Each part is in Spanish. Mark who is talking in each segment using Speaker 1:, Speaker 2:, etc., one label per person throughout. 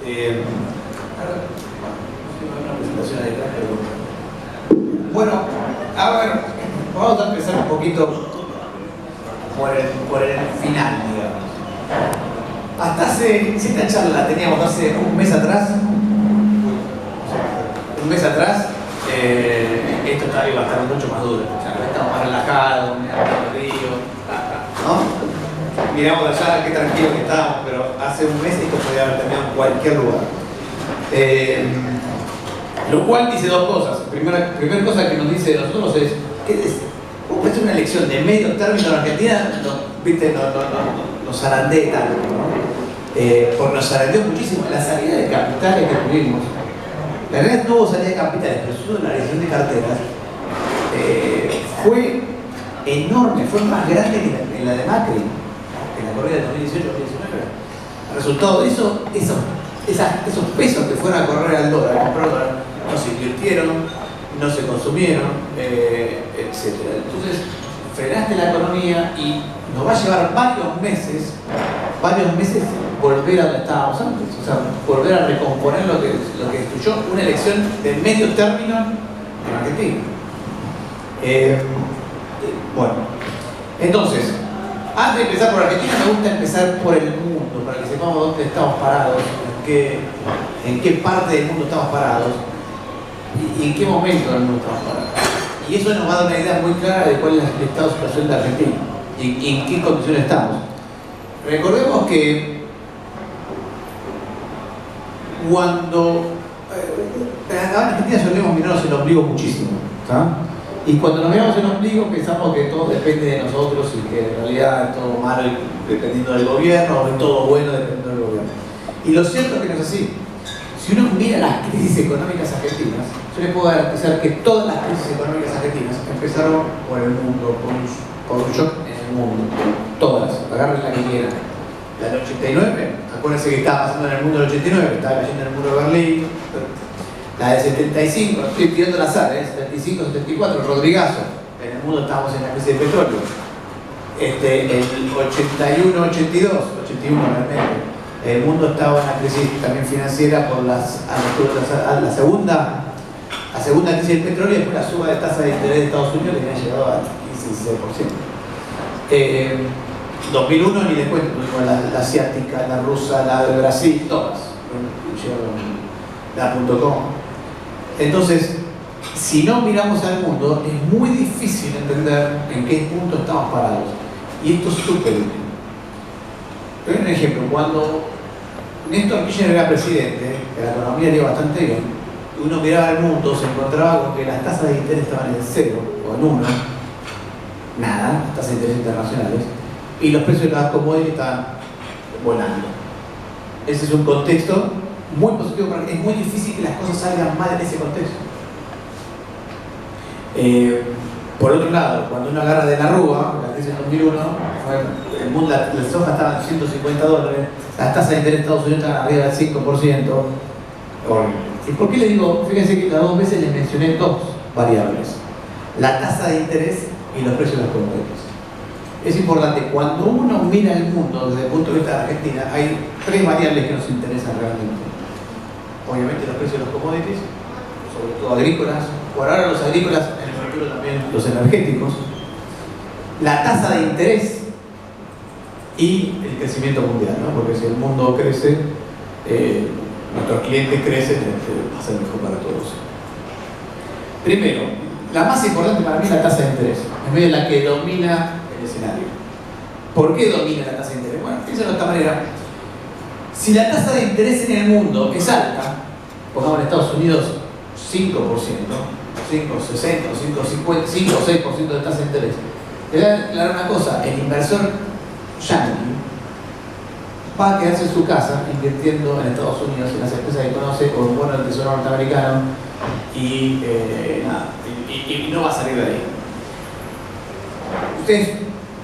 Speaker 1: Una presentación ahí atrás, pero... Bueno, a ver, vamos a empezar un poquito por el final, digamos. Hasta si esta charla la teníamos hace un mes atrás, esto iba a estar mucho más duro. O sea, estamos más relajados, miramos el río, ¿no? Miramos allá qué tranquilo que estábamos, pero hace un mes esto podía haber terminado en cualquier lugar. Lo cual dice dos cosas. Primera cosa que nos dice de nosotros es, ¿cómo puede ser una elección de medio término en Argentina? Nos zarandee tanto, ¿no? Porque nos zarandeó muchísimo. La salida de capitales que tuvimos, la realidad no hubo salida de capitales, pero solo la elección de carteras fue enorme, fue más grande que la de Macri, en la corrida de 2018-2019. El resultado de eso, esos pesos que fueron a correr al dólar, a comprar dólar, no se invirtieron, no se consumieron, etc. Entonces, frenaste la economía y nos va a llevar varios meses volver a donde estábamos antes, o sea, volver a recomponer lo que destruyó una elección de medio término en Argentina. Bueno, entonces, antes de empezar por Argentina, me gusta empezar por el mundo, para que sepamos dónde estamos parados, en qué parte del mundo estamos parados y en qué momento del mundo estamos parados. Y eso nos va a dar una idea muy clara de cuál es el estado de situación de Argentina y en qué condiciones estamos. Recordemos que cuando en Argentina solemos mirarnos el ombligo muchísimo, ¿tá? Y cuando nos miramos el ombligo pensamos que todo depende de nosotros y que en realidad es todo malo dependiendo del gobierno o es todo bueno dependiendo del gobierno. Y lo cierto es que no es así. Si uno mira las crisis económicas argentinas, yo les puedo garantizar que todas las crisis económicas argentinas empezaron por el mundo, por un shock en el mundo. Todas, agarren la que quieran. La del 89, acuérdense que estaba pasando en el mundo del 89, estaba cayendo en el muro de Berlín. La del 75, estoy pidiendo el azar, 75, 74, Rodrigazo. En el mundo estábamos en la crisis de petróleo. El 81, 82, 81 realmente. El mundo estaba en la crisis también financiera por la segunda crisis del petróleo y después la suba de tasa de interés de Estados Unidos que había llegado al 15-16%. 2001 ni después tuvimos la asiática, la rusa, la de Brasil, todas. La .com. Entonces, si no miramos al mundo, es muy difícil entender en qué punto estamos parados. Y esto es súper útil. Te doy un ejemplo. Cuando Néstor Kirchner era presidente, que la economía iba bastante bien, uno miraba al mundo, se encontraba con que las tasas de interés estaban en 0 o en 1, nada, las tasas de interés internacionales, y los precios de las commodities estaban volando. Ese es un contexto muy positivo, porque es muy difícil que las cosas salgan mal en ese contexto. Por otro lado, cuando uno agarra de la rúa, la crisis en 2001, el mundo, la soja estaba en $150, las tasas de interés de Estados Unidos estaban arriba del 5%. ¿Y por qué les digo? Fíjense que las dos veces les mencioné dos variables: la tasa de interés y los precios de las commodities. Es importante, cuando uno mira el mundo desde el punto de vista de Argentina, hay tres variables que nos interesan realmente. Obviamente los precios de los commodities, sobre todo agrícolas, por ahora los agrícolas, en el futuro también los energéticos, la tasa de interés y el crecimiento mundial, ¿no? Porque si el mundo crece, nuestros clientes crecen, va a ser mejor para todos. Primero, la más importante para mí es la tasa de interés, en vez de la que domina el escenario. ¿Por qué domina la tasa de interés? Bueno, piénsalo de esta manera. Si la tasa de interés en el mundo es alta, pongamos en Estados Unidos 5%, 5, 60, 5, 50, 5 o 6% de tasa de interés, te voy a aclarar una cosa: el inversor yankee va a quedarse en su casa invirtiendo en Estados Unidos, en las empresas que conoce, o en bonos del tesoro norteamericano, y no va a salir de ahí. Ustedes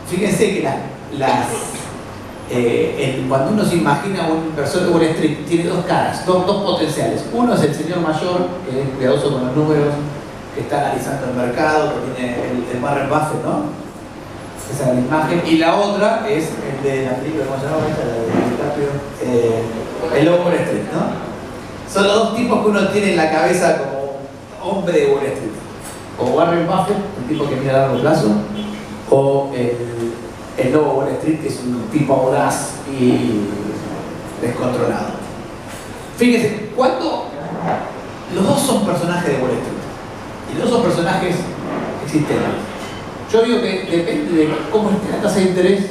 Speaker 1: fíjense que cuando uno se imagina un inversor de Wall Street, tiene dos caras, dos potenciales. Uno es el señor mayor, que es cuidadoso con los números, que está analizando el mercado, que tiene el Warren Buffett, ¿no? Esa es la imagen. Y la otra es el de la película, ¿cómo se llama? La de DiCaprio, El lobo Wall Street, ¿no? Son los dos tipos que uno tiene en la cabeza como hombre de Wall Street. O Warren Buffett, un tipo que mira a largo plazo, o el lobo Wall Street, que es un tipo audaz y descontrolado. Fíjense, cuando los dos son personajes de Wall Street y los dos son personajes existentes. Yo digo que depende de cómo esté la tasa de interés,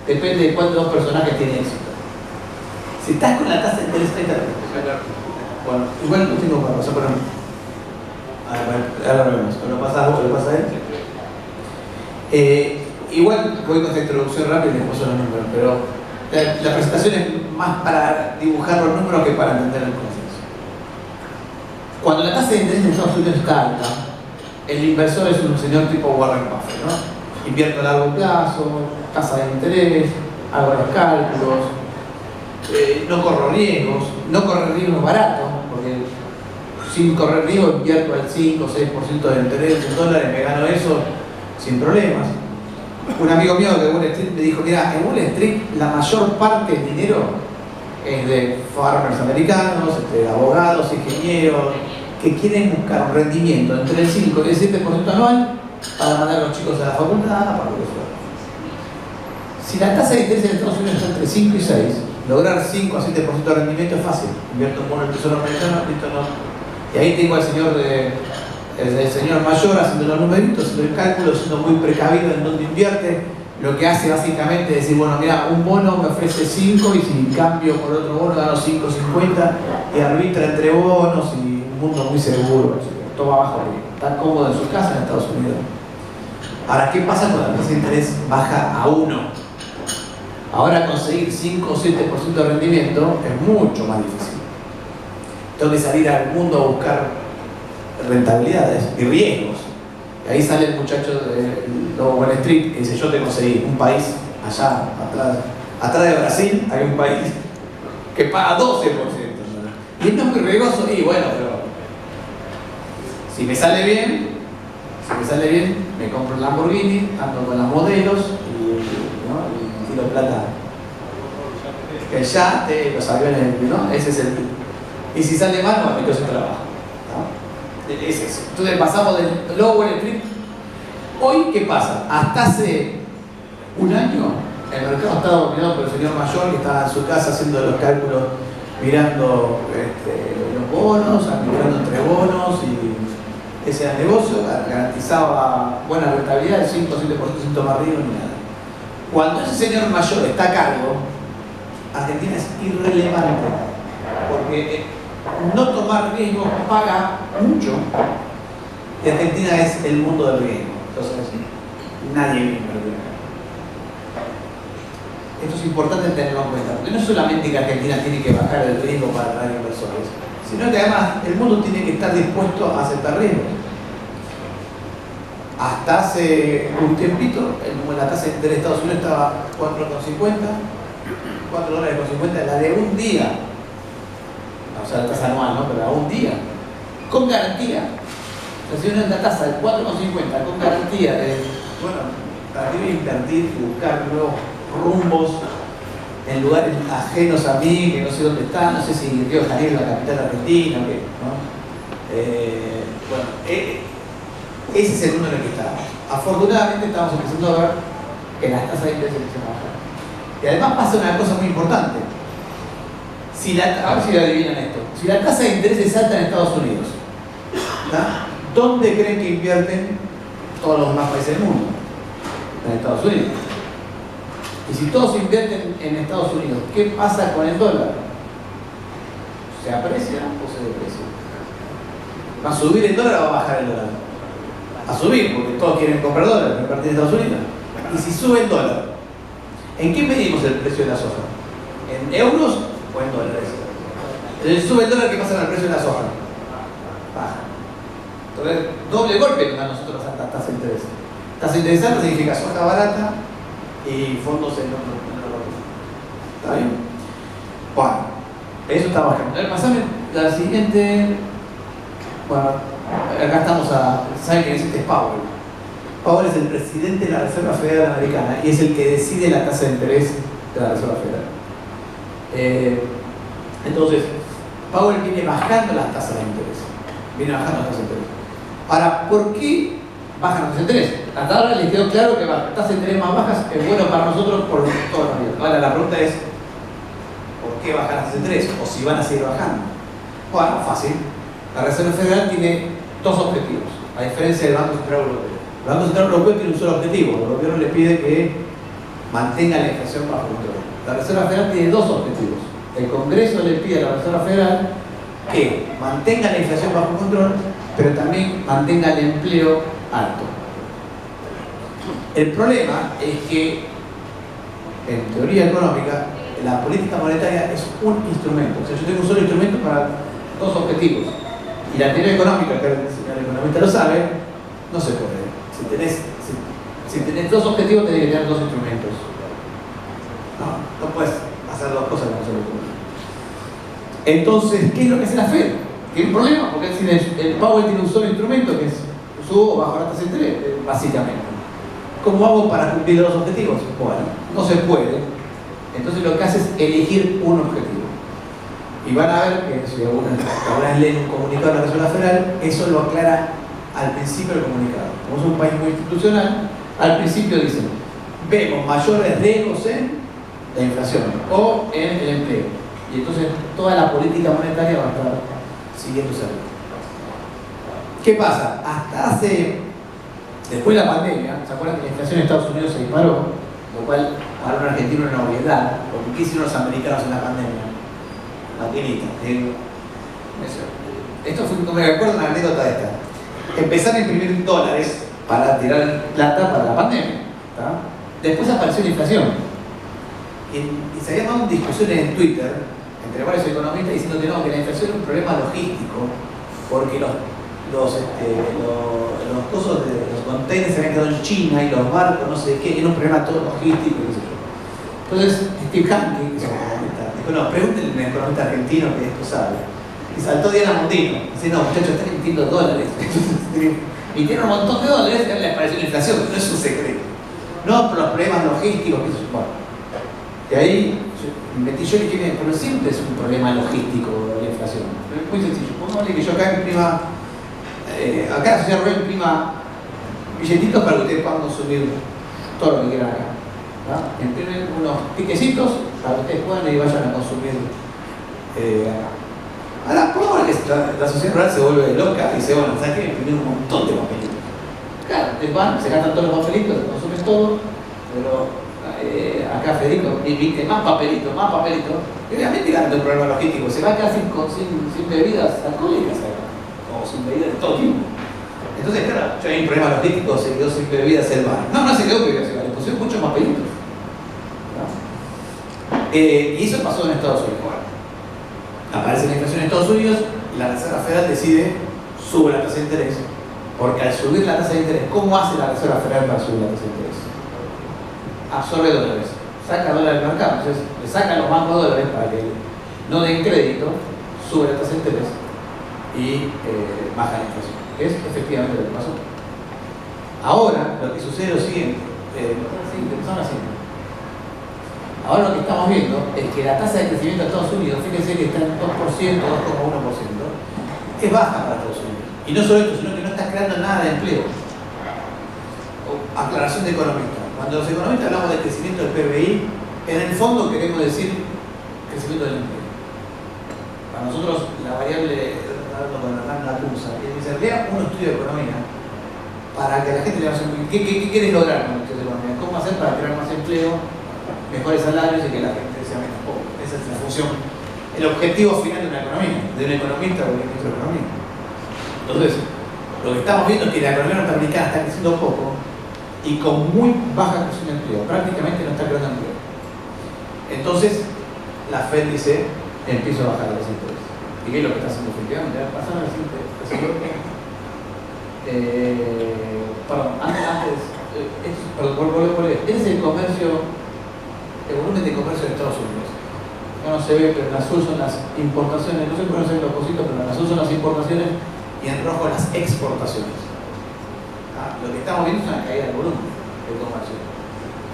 Speaker 1: depende de cuántos dos personajes tienen éxito. Si estás con la tasa de interés, ahí está. Bueno, igual no tengo para pasar por ahí. Ahora lo vemos. ¿Lo pasa vos o lo pasa él? Igual voy con esta introducción rápida y después son los números, pero la presentación es más para dibujar los números que para entender el consenso. Cuando la tasa de interés en Estados Unidos está alta, el inversor es un señor tipo Warren Buffett, ¿no? Invierto a largo plazo, tasa de interés, hago los cálculos, no corro riesgos baratos, porque sin correr riesgo invierto al 5 o 6% de interés en dólares, me gano eso sin problemas. Un amigo mío de Wall Street me dijo, mira, en Wall Street la mayor parte del dinero es de farmers americanos, de abogados, ingenieros, que quieren buscar un rendimiento entre el 5 y el 7% anual para mandar a los chicos a la facultad, para lo que fuera. Si la tasa de interés en Estados Unidos está entre 5 y 6, lograr 5 a 7% de rendimiento es fácil. Invierto en bono del Tesoro americano, listo, no. Y ahí tengo al señor el señor mayor haciendo los numeritos, haciendo el cálculo, siendo muy precavido en dónde invierte. Lo que hace básicamente es decir, bueno, mira, un bono me ofrece 5 y si cambio por otro bono gano 5.50 y arbitra entre bonos y un mundo muy seguro. Todo abajo, está cómodo en su casa en Estados Unidos. Ahora, ¿qué pasa cuando la tasa de interés baja a 1? Ahora conseguir 5 o 7% de rendimiento es mucho más difícil. Tengo que salir al mundo a buscar rentabilidades y riesgos. Y ahí sale el muchacho de Wall Street que dice, yo te conseguí un país allá, atrás de Brasil, hay un país que paga 12%. Y esto es muy riesgoso, y bueno, pero si me sale bien, me compro un Lamborghini, ando con las modelos y tiro plata. El yate, los aviones, ¿no? Ese es el. Y si sale mal, bueno, me quedo sin trabajo. ¿No? Es eso. Entonces pasamos del low Wall Street. Hoy, ¿qué pasa? Hasta hace un año, el mercado estaba dominado por el señor mayor que estaba en su casa haciendo los cálculos, mirando los bonos, mirando entre bonos, y ese era el negocio, garantizaba buena rentabilidad, el 5 o 7% más arriba ni nada. Cuando ese señor mayor está a cargo, Argentina es irrelevante, porque no tomar riesgo paga mucho, y Argentina es el mundo del riesgo. Entonces, nadie viene a perder. Esto es importante tenerlo en cuenta, porque no es solamente que Argentina tiene que bajar el riesgo para atraer inversores, sino que además el mundo tiene que estar dispuesto a aceptar riesgos. Hasta hace un tiempito, la tasa de interés de Estados Unidos estaba 4,50, $4.50, la de un día, o sea, la tasa anual, ¿no? Pero a un día, con garantía. Si uno es la tasa de 4,50 con garantía de, bueno, para qué invertir y buscar nuevos rumbos en lugares ajenos a mí, que no sé dónde está, no sé si Río de Janeiro es la capital argentina o qué, ¿no? Bueno, ese es el número en el que estamos. Afortunadamente estamos empezando a ver que las tasas de interés empiezan a bajar. Y además pasa una cosa muy importante. A ver si lo adivinan esto. Si la tasa de interés es alta en Estados Unidos, ¿está? ¿Dónde creen que invierten todos los demás países del mundo? En Estados Unidos. Y si todos invierten en Estados Unidos, ¿qué pasa con el dólar? ¿Se aprecia o se deprecia? ¿Va a subir el dólar o va a bajar el dólar? A subir, porque todos quieren comprar dólares a partir de Estados Unidos. Y si sube el dólar, ¿en qué medimos el precio de la soja? ¿En euros o en dólares? Entonces sube el dólar, ¿qué pasa con el precio de la soja? Baja. Entonces, doble golpe nos da a nosotros a tasa de interés. Tasa de interés alta significa soja barata y fondos en otro. ¿Está bien? Bueno, eso está bajando. A ver, pasame la siguiente. Bueno, acá estamos ¿saben quién es este? Es Powell. Powell es el presidente de la Reserva Federal Americana y es el que decide la tasa de interés de la Reserva Federal. Entonces, Powell viene bajando las tasas de interés. Viene bajando las tasas de interés. Ahora, ¿por qué bajan las tasas de interés? Hasta ahora les quedó claro que las tasas de interés más bajas es bueno para nosotros por toda la vida. Ahora, la pregunta es, ¿por qué bajan las tasas de interés? O si van a seguir bajando. Bueno, fácil. La Reserva Federal tiene dos objetivos, a diferencia del Banco Central Europeo. El Banco Central Europeo tiene un solo objetivo. El gobierno le pide que mantenga la inflación bajo control. La Reserva Federal tiene dos objetivos. El Congreso le pide a la Reserva Federal que mantenga la inflación bajo control, pero también mantenga el empleo alto. El problema es que, en teoría económica, la política monetaria es un instrumento. O sea, yo tengo un solo instrumento para dos objetivos. Y la teoría económica, que el señor economista lo sabe, no se puede. Si tenés dos objetivos, tenés que tener dos instrumentos. No puedes hacer dos cosas en un solo instrumento. Entonces, ¿qué es lo que hace la Fed? Tiene un problema, porque el Powell tiene un solo instrumento, que es subo o bajo la tasa de interés, básicamente. ¿Cómo hago para cumplir los objetivos? Bueno, no se puede. Entonces lo que hace es elegir un objetivo. Y van a ver que si algunas leen un comunicado de la Reserva Federal, eso lo aclara al principio del comunicado. Como es un país muy institucional, al principio dicen, vemos mayores riesgos en la inflación o en el empleo. Y entonces toda la política monetaria va a estar siguiendo ese ritmo. ¿Qué pasa? Después de la pandemia, ¿se acuerdan que la inflación en Estados Unidos se disparó? Lo cual para un argentino es una obviedad, porque ¿qué hicieron los americanos en la pandemia? Maquinita. Esto fue, no me recuerdo una anécdota de esta. Empezaron a imprimir dólares para tirar plata para la pandemia. ¿Tá? Después apareció la inflación. Y se habían dado discusiones en Twitter entre varios economistas diciendo que no, que la inflación es un problema logístico, porque los cosos de los containers se habían quedado en China y los barcos, no sé qué, era un problema todo logístico, qué sé yo. Entonces, Steve Hanke, que es un economista, dijo, no, pregúntenle a un economista argentino que esto sabe. Y saltó Diana Mondino. Dice, no, muchachos, están emitiendo dólares. Y tienen un montón de dólares, y les pareció la inflación, no es un secreto. No, por los problemas logísticos, qué sé yo. Bueno. Y ahí me metí yo y dije, pero siempre es un problema logístico la inflación. Es muy sencillo. Pongámosle que yo acá imprima, acá la sociedad rural imprima billetitos para que ustedes puedan consumir todo lo que quieran acá. Imprimen unos tiquecitos para que ustedes puedan y vayan a consumir acá. Ahora, ¿cómo la sociedad rural se vuelve loca y dice, bueno, ¿sabes qué? Imprimir un montón de papelitos? Claro, ustedes van, se gastan todos los papelitos, se consumen todo, pero acá Federico invite más papelitos, y obviamente gana un problema logístico, se va a quedar sin bebidas alcohólicas acá, o sin bebidas de todo tipo. Entonces, claro, yo hay un problema logístico, se quedó sin bebidas el bar. No se quedó sin bebidas el bar, le pusieron muchos papelitos. Y eso pasó en Estados Unidos. Bueno, aparece la inflación en Estados Unidos, la Reserva Federal decide sube la tasa de interés, porque al subir la tasa de interés, ¿cómo hace la Reserva Federal para subir la tasa de interés? Absorbe dólares, saca dólares del mercado, entonces le sacan los bancos dólares para que no den crédito, sube la tasa de interés y baja la inflación, que es efectivamente lo que pasó. Ahora lo que sucede es lo siguiente, ahora lo que estamos viendo es que la tasa de crecimiento de Estados Unidos, fíjense que está en 2%, 2,1%, es baja para Estados Unidos. Y no solo esto, sino que no está creando nada de empleo. Aclaración de economistas. Cuando los economistas hablamos de crecimiento del PBI, en el fondo queremos decir crecimiento del empleo. Para nosotros la variable, hablando con Hernán Lacunza, es dice, lea un estudio de economía para que la gente le vaya a decir, ¿qué quieres lograr con el estudio de economía? ¿Cómo hacer para crear más empleo, mejores salarios y que la gente sea menos pobre? Esa es la función, el objetivo final de una economía, de un economista o de un ministro de economía. Entonces, lo que estamos viendo es que la economía norteamericana está creciendo poco y con muy baja creación de empleo, prácticamente no está creando empleo. Entonces, la Fed dice, empiezo a bajar los intereses. ¿Y qué es lo que está haciendo efectivamente? Pasar al siguiente. Este es el comercio, el volumen de comercio de Estados Unidos. No se ve, pero en azul son las importaciones, no sé por qué no se ven los cositos, pero en azul son las importaciones y en rojo las exportaciones. Lo que estamos viendo es una caída del volumen del comercio.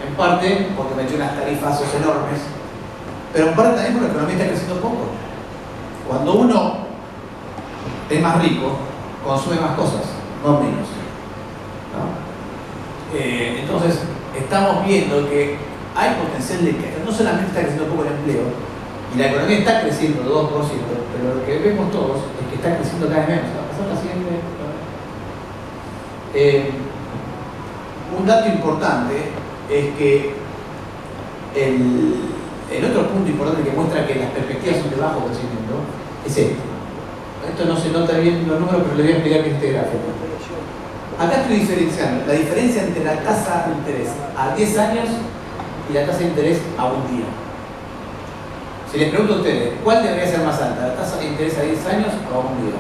Speaker 1: En parte porque metió unas tarifazos enormes, pero en parte también porque la economía está creciendo poco. Cuando uno es más rico, consume más cosas, no menos, ¿no? Entonces, estamos viendo que hay potencial de que no solamente está creciendo poco el empleo, y la economía está creciendo 2%, pero lo que vemos todos es que está creciendo cada vez menos. ¿Va a pasar la siguiente? Un dato importante es que el otro punto importante que muestra que las perspectivas son de bajo crecimiento es este. Esto no se nota bien en los números, pero le voy a explicar bien este gráfico. Acá estoy diferenciando la diferencia entre la tasa de interés a 10 años y la tasa de interés a un día. Si les pregunto a ustedes, ¿cuál debería ser más alta? ¿La tasa de interés a 10 años o a un día?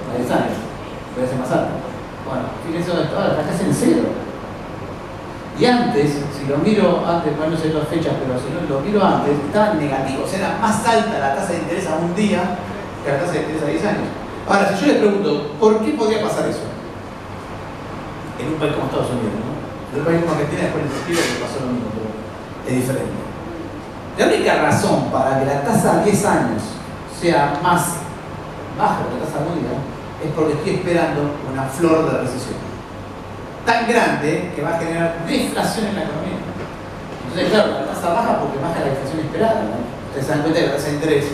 Speaker 1: A 10 años. Debería ser más alta. Bueno, fíjense dónde está, ahora está casi en cero. Y antes, si lo miro antes, no sé las fechas, pero si no lo miro antes, estaba negativo. O sea, era más alta la tasa de interés a un día que la tasa de interés a 10 años. Ahora, si yo les pregunto, ¿por qué podría pasar eso? En un país como Estados Unidos, ¿no? En un país como Argentina después les explico que pasó lo mismo, pero es diferente. La única razón para que la tasa a 10 años sea más baja que la tasa a un día es porque estoy esperando una flor de recesión tan grande que va a generar deflación en la economía. Entonces, claro, la tasa baja porque baja la inflación esperada, ¿no? Ustedes se dan cuenta que la tasa de interés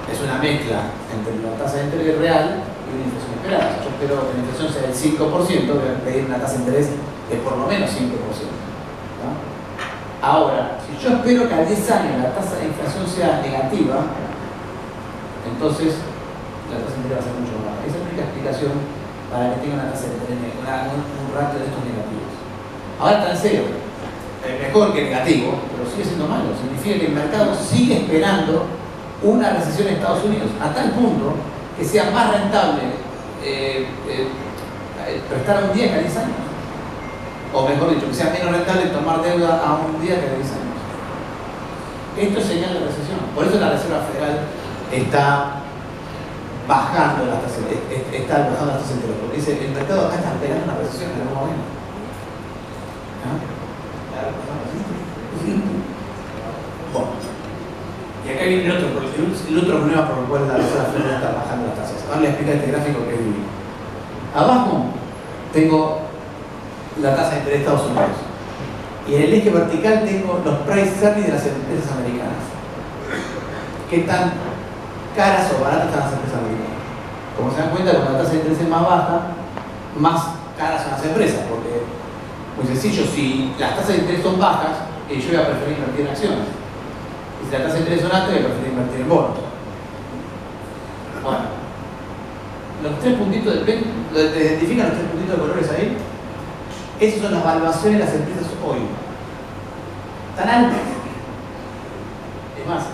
Speaker 1: es una mezcla entre la tasa de interés real y una inflación esperada. Si yo espero que la inflación sea del 5%, voy a pedir una tasa de interés de por lo menos 5%. ¿No? Ahora, si yo espero que a 10 años la tasa de inflación sea negativa, entonces la tasa de interés va a ser mucho más baja. Esa es la única explicación para que tenga una tasa de interés, un ratio de estos negativos. Ahora está en cero. Mejor que negativo, pero sigue siendo malo. Significa que el mercado sigue esperando una recesión en Estados Unidos, a tal punto que sea más rentable prestar a un día que a 10 años. O mejor dicho, que sea menos rentable tomar deuda a un día que a 10 años. Esto es señal de recesión. Por eso la Reserva Federal está bajando las tasas de interés, porque dice, el mercado acá está esperando una recesión en algún momento. Bueno, y acá viene el otro problema por el cual la Reserva Federal está bajando las tasas. Ahora les explico este gráfico que es divino. Abajo tengo la tasa de interés de Estados Unidos. Y en el eje vertical tengo los price earnings de las empresas americanas. ¿Qué tan caras o baratas están las empresas americanas? Como se dan cuenta, cuando la tasa de interés es más baja, más caras son las empresas, porque, muy sencillo, si las tasas de interés son bajas, yo voy a preferir invertir en acciones. Y si las tasas de interés son altas, voy a preferir invertir en bonos. Bueno, los tres puntitos ¿te identifican los tres puntitos de colores ahí? Esas son las valuaciones de las empresas hoy. Tan altas. Es más,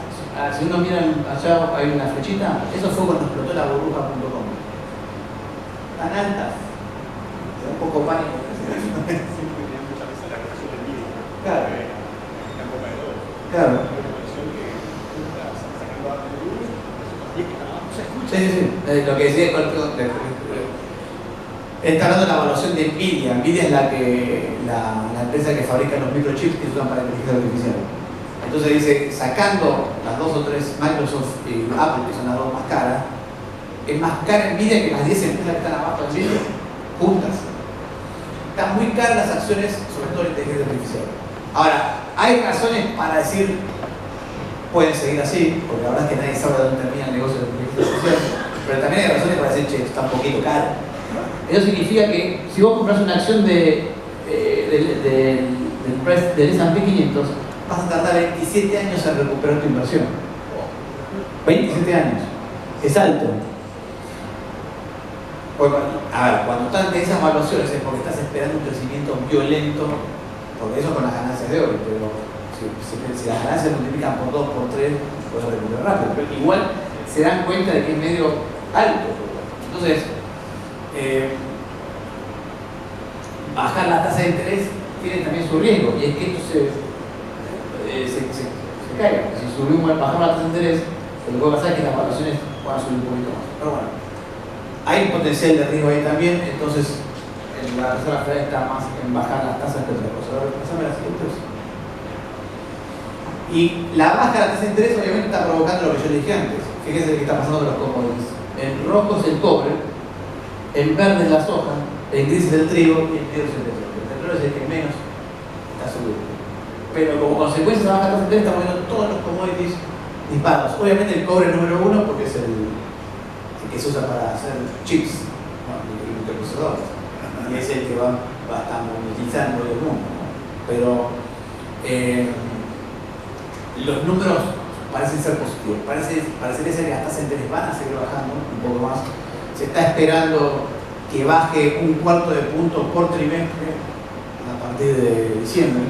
Speaker 1: si uno mira allá hay una flechita, eso fue cuando explotó la burbuja.com. Tan altas. Da un poco pánico. Claro. Claro. Sí. Lo que decía está hablando de la evaluación de Nvidia. Nvidia es la empresa que fabrica los microchips que se usan para la inteligencia artificial. Entonces dice, sacando las dos o tres, Microsoft y Apple, que son las dos más caras, es más cara Nvidia que las 10 empresas que están abajo en Chile, juntas. Están muy caras las acciones, sobre todo la inteligencia artificial. Ahora, hay razones para decir, pueden seguir así, porque la verdad es que nadie sabe dónde termina el negocio de la inteligencia artificial, pero también hay razones para decir, che, está un poquito caro. Eso significa que si vos compras una acción del S&P 500, vas a tardar 27 años en recuperar tu inversión. 27 años. Es alto. Bueno, a ver, cuando están de esas evaluaciones es porque estás esperando un crecimiento violento, porque eso con las ganancias de hoy, pero si las ganancias multiplican por 2, por 3, puedes recuperar rápido. Pero igual se dan cuenta de que es medio alto. Entonces, bajar la tasa de interés tiene también su riesgo, y es que esto se caiga. Si bajamos la tasa de interés, lo que puede pasar es que las valuaciones van a subir un poquito más. Pero bueno, hay un potencial de riesgo ahí también, entonces la Reserva Federal está más en bajar las tasas que otra cosa. Ahora, pasame las siguientes. Y la baja de la tasa de interés obviamente está provocando lo que yo le dije antes. Fíjense qué está pasando con los commodities. En rojo es el cobre, en verde es la soja, en gris es el trigo y en negro es el petróleo. El petróleo es el que menos está subiendo. Pero como consecuencia de la baja tasa de interés estamos viendo todos los commodities disparados. Obviamente el cobre es el número uno porque es el que se usa para hacer chips, ¿no? Y microprocesadores. Y es el que va a estar monetizando el mundo, ¿no? Pero los números parecen ser positivos. Parecería ser que las tasas de interés van a seguir bajando un poco más. Se está esperando que baje un cuarto de punto por trimestre a partir de diciembre.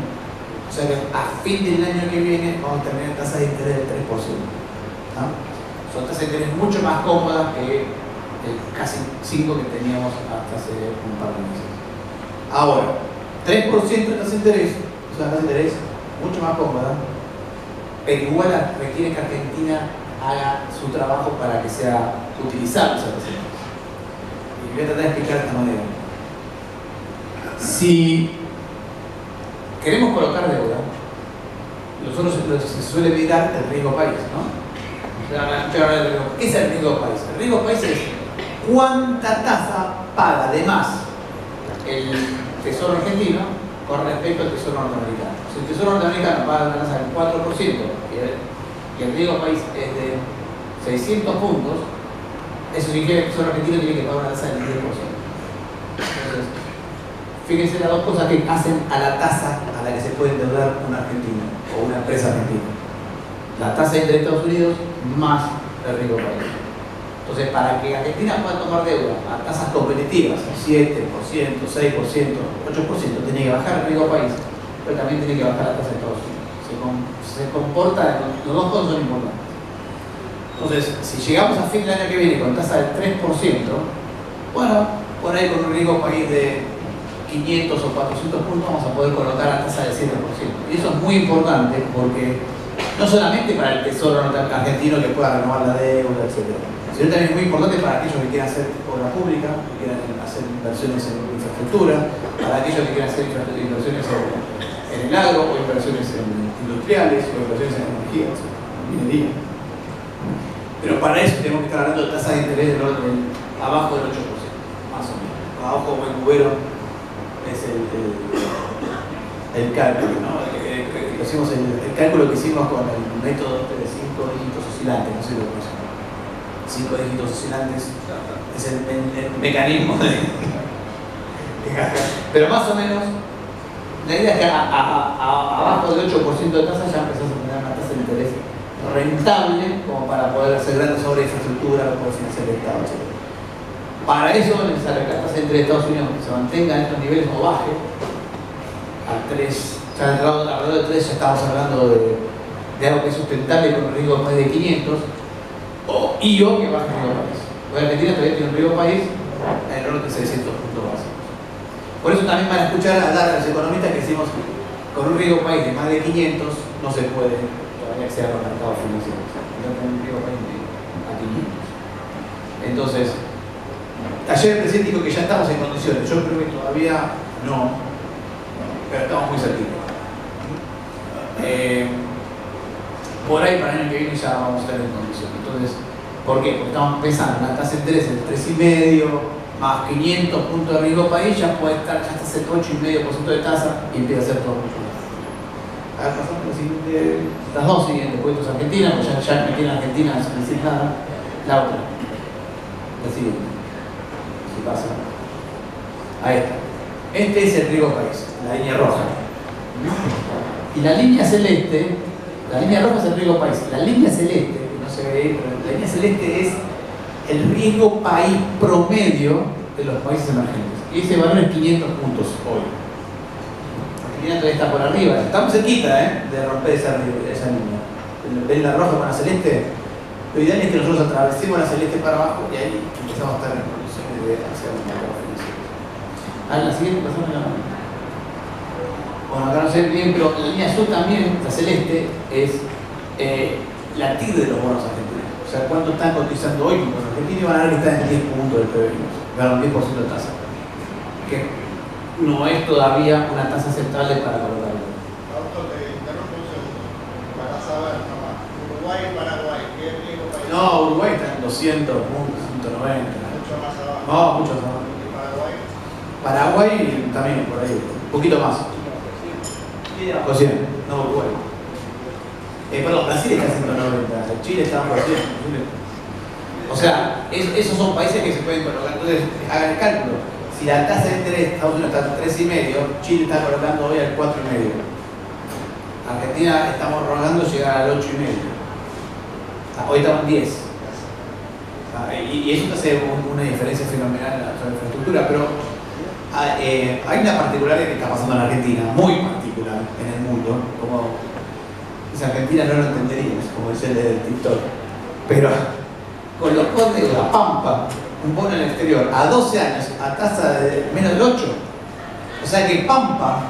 Speaker 1: O sea que a fin del año que viene vamos a tener tasas de interés del 3%. ¿No? Son tasas de interés mucho más cómodas que el casi 5% que teníamos hasta hace un par de meses. Ahora, 3% de tasa de interés, es una tasa de interés mucho más cómoda, pero igual requiere que Argentina haga su trabajo para que sea utilizable esa tasa de interés. Y voy a tratar de explicar de esta manera. Si queremos colocar deuda, nosotros se suele mirar el riesgo país, ¿no? ¿Qué es el riesgo país? El riesgo país es cuánta tasa paga de más el Tesoro argentino con respecto al Tesoro norteamericano. Si el Tesoro norteamericano paga una tasa del 4% y el riesgo país es de 600 puntos, eso significa que el Tesoro argentino tiene que pagar una tasa del 10%. Entonces, fíjense las dos cosas que hacen a la tasa a la que se puede endeudar un argentino o una empresa argentina. La tasa de interés de Estados Unidos más el riesgo país. Entonces, para que Argentina pueda tomar deuda a tasas competitivas, 7%, 6%, 8%, tiene que bajar el riesgo país, pero también tiene que bajar la tasa de Estados Unidos. Se comporta, los dos cosas son importantes. Entonces, si llegamos a fin del año que viene con tasa del 3%, bueno, por ahí con un riesgo país de 500 o 400 puntos vamos a poder colocar la tasa del 7%. Y eso es muy importante porque no solamente para el Tesoro argentino que pueda renovar la deuda, etc., sino también es muy importante para aquellos que quieran hacer obra pública, que quieran hacer inversiones en infraestructura, para aquellos que quieran hacer inversiones en el agro, o inversiones industriales, o inversiones en energía, en minería. Pero para eso tenemos que estar hablando de tasas de interés del orden abajo del 8%, más o menos. Abajo buen cubero es el cálculo, ¿no? El cálculo que hicimos con el método de 5 dígitos oscilantes, no sé lo que es. 5 dígitos oscilantes es el mecanismo de pero más o menos la idea es que abajo del 8% de tasa ya empezás a tener una tasa de interés rentable como para poder hacer grandes obras de infraestructura, poder financiar el Estado, etc. Para eso es necesario que la tasa de interés de Estados Unidos se mantenga en estos niveles o baje al 3%. Ya alrededor de 3 ya estamos hablando de algo que es sustentable con un riesgo más de 500 y o que baje el riesgo país. Porque Argentina todavía tiene un riesgo país en el orden de 600 puntos básicos. Por eso también van a escuchar hablar a los economistas que decimos con un riesgo país de más de 500 no se puede todavía acceder a los mercados financieros. No con un riesgo país a 500. Entonces, ayer el presidente dijo que ya estamos en condiciones. Yo creo que todavía no, pero estamos muy cerquitos. Por ahí para el año que viene ya vamos a estar en condiciones. Entonces, ¿por qué? Porque estamos pensando en una tasa de interés del 3,5 más 500 puntos de riesgo país, ya puede estar, ya está cerca 8,5% de tasa y empieza a ser todo mucho más. A ver, pasamos las dos siguientes puestos Argentina, pues ya metí en Argentina sin decir nada. La otra, la siguiente. Si pasa. Ahí está. Este es el riesgo país, la línea roja. Y la línea celeste, la línea roja es el riesgo país. La línea celeste, que no se ve ahí, pero la línea celeste es el riesgo país promedio de los países emergentes. Y ese valor es 500 puntos hoy. Argentina todavía está por arriba. Estamos cerquita de romper esa línea. ¿Ven la roja con la celeste? Lo ideal es que nosotros atravesemos la celeste para abajo y ahí empezamos a estar en condiciones de hacer un mercado financiero. La siguiente pasamos la mano. Bueno, acá no se ve bien, pero la línea azul también, la celeste, es la TIR de los bonos argentinos. O sea, cuánto están cotizando hoy los argentinos y van a ver que están en 10 puntos del PBI. Ganan 10% de tasa. Que no es todavía una tasa aceptable para colocarlo.
Speaker 2: Augusto, te interrumpo un segundo. Para
Speaker 1: No, Uruguay está en 200, 190.
Speaker 2: Mucho más abajo.
Speaker 1: No, mucho más. Paraguay también, por ahí, un poquito más. Bajo 100, no Uruguay. Perdón, Brasil está en 190, Chile está por 100. O sea, esos son países que se pueden colocar. Entonces, hagan el cálculo. Si la tasa de interés Estados Unidos está en 3,5, Chile está colocando hoy al 4,5. Argentina estamos rogando llegar al 8,5. Hoy estamos en 10. Y eso te hace una diferencia fenomenal en la infraestructura, pero hay una particularidad que está pasando en Argentina, muy particular en el mundo, como si Argentina no lo entenderías, como dice el del TikTok, pero colocó de la Pampa un bono en el exterior a 12 años a tasa de menos del 8, o sea que Pampa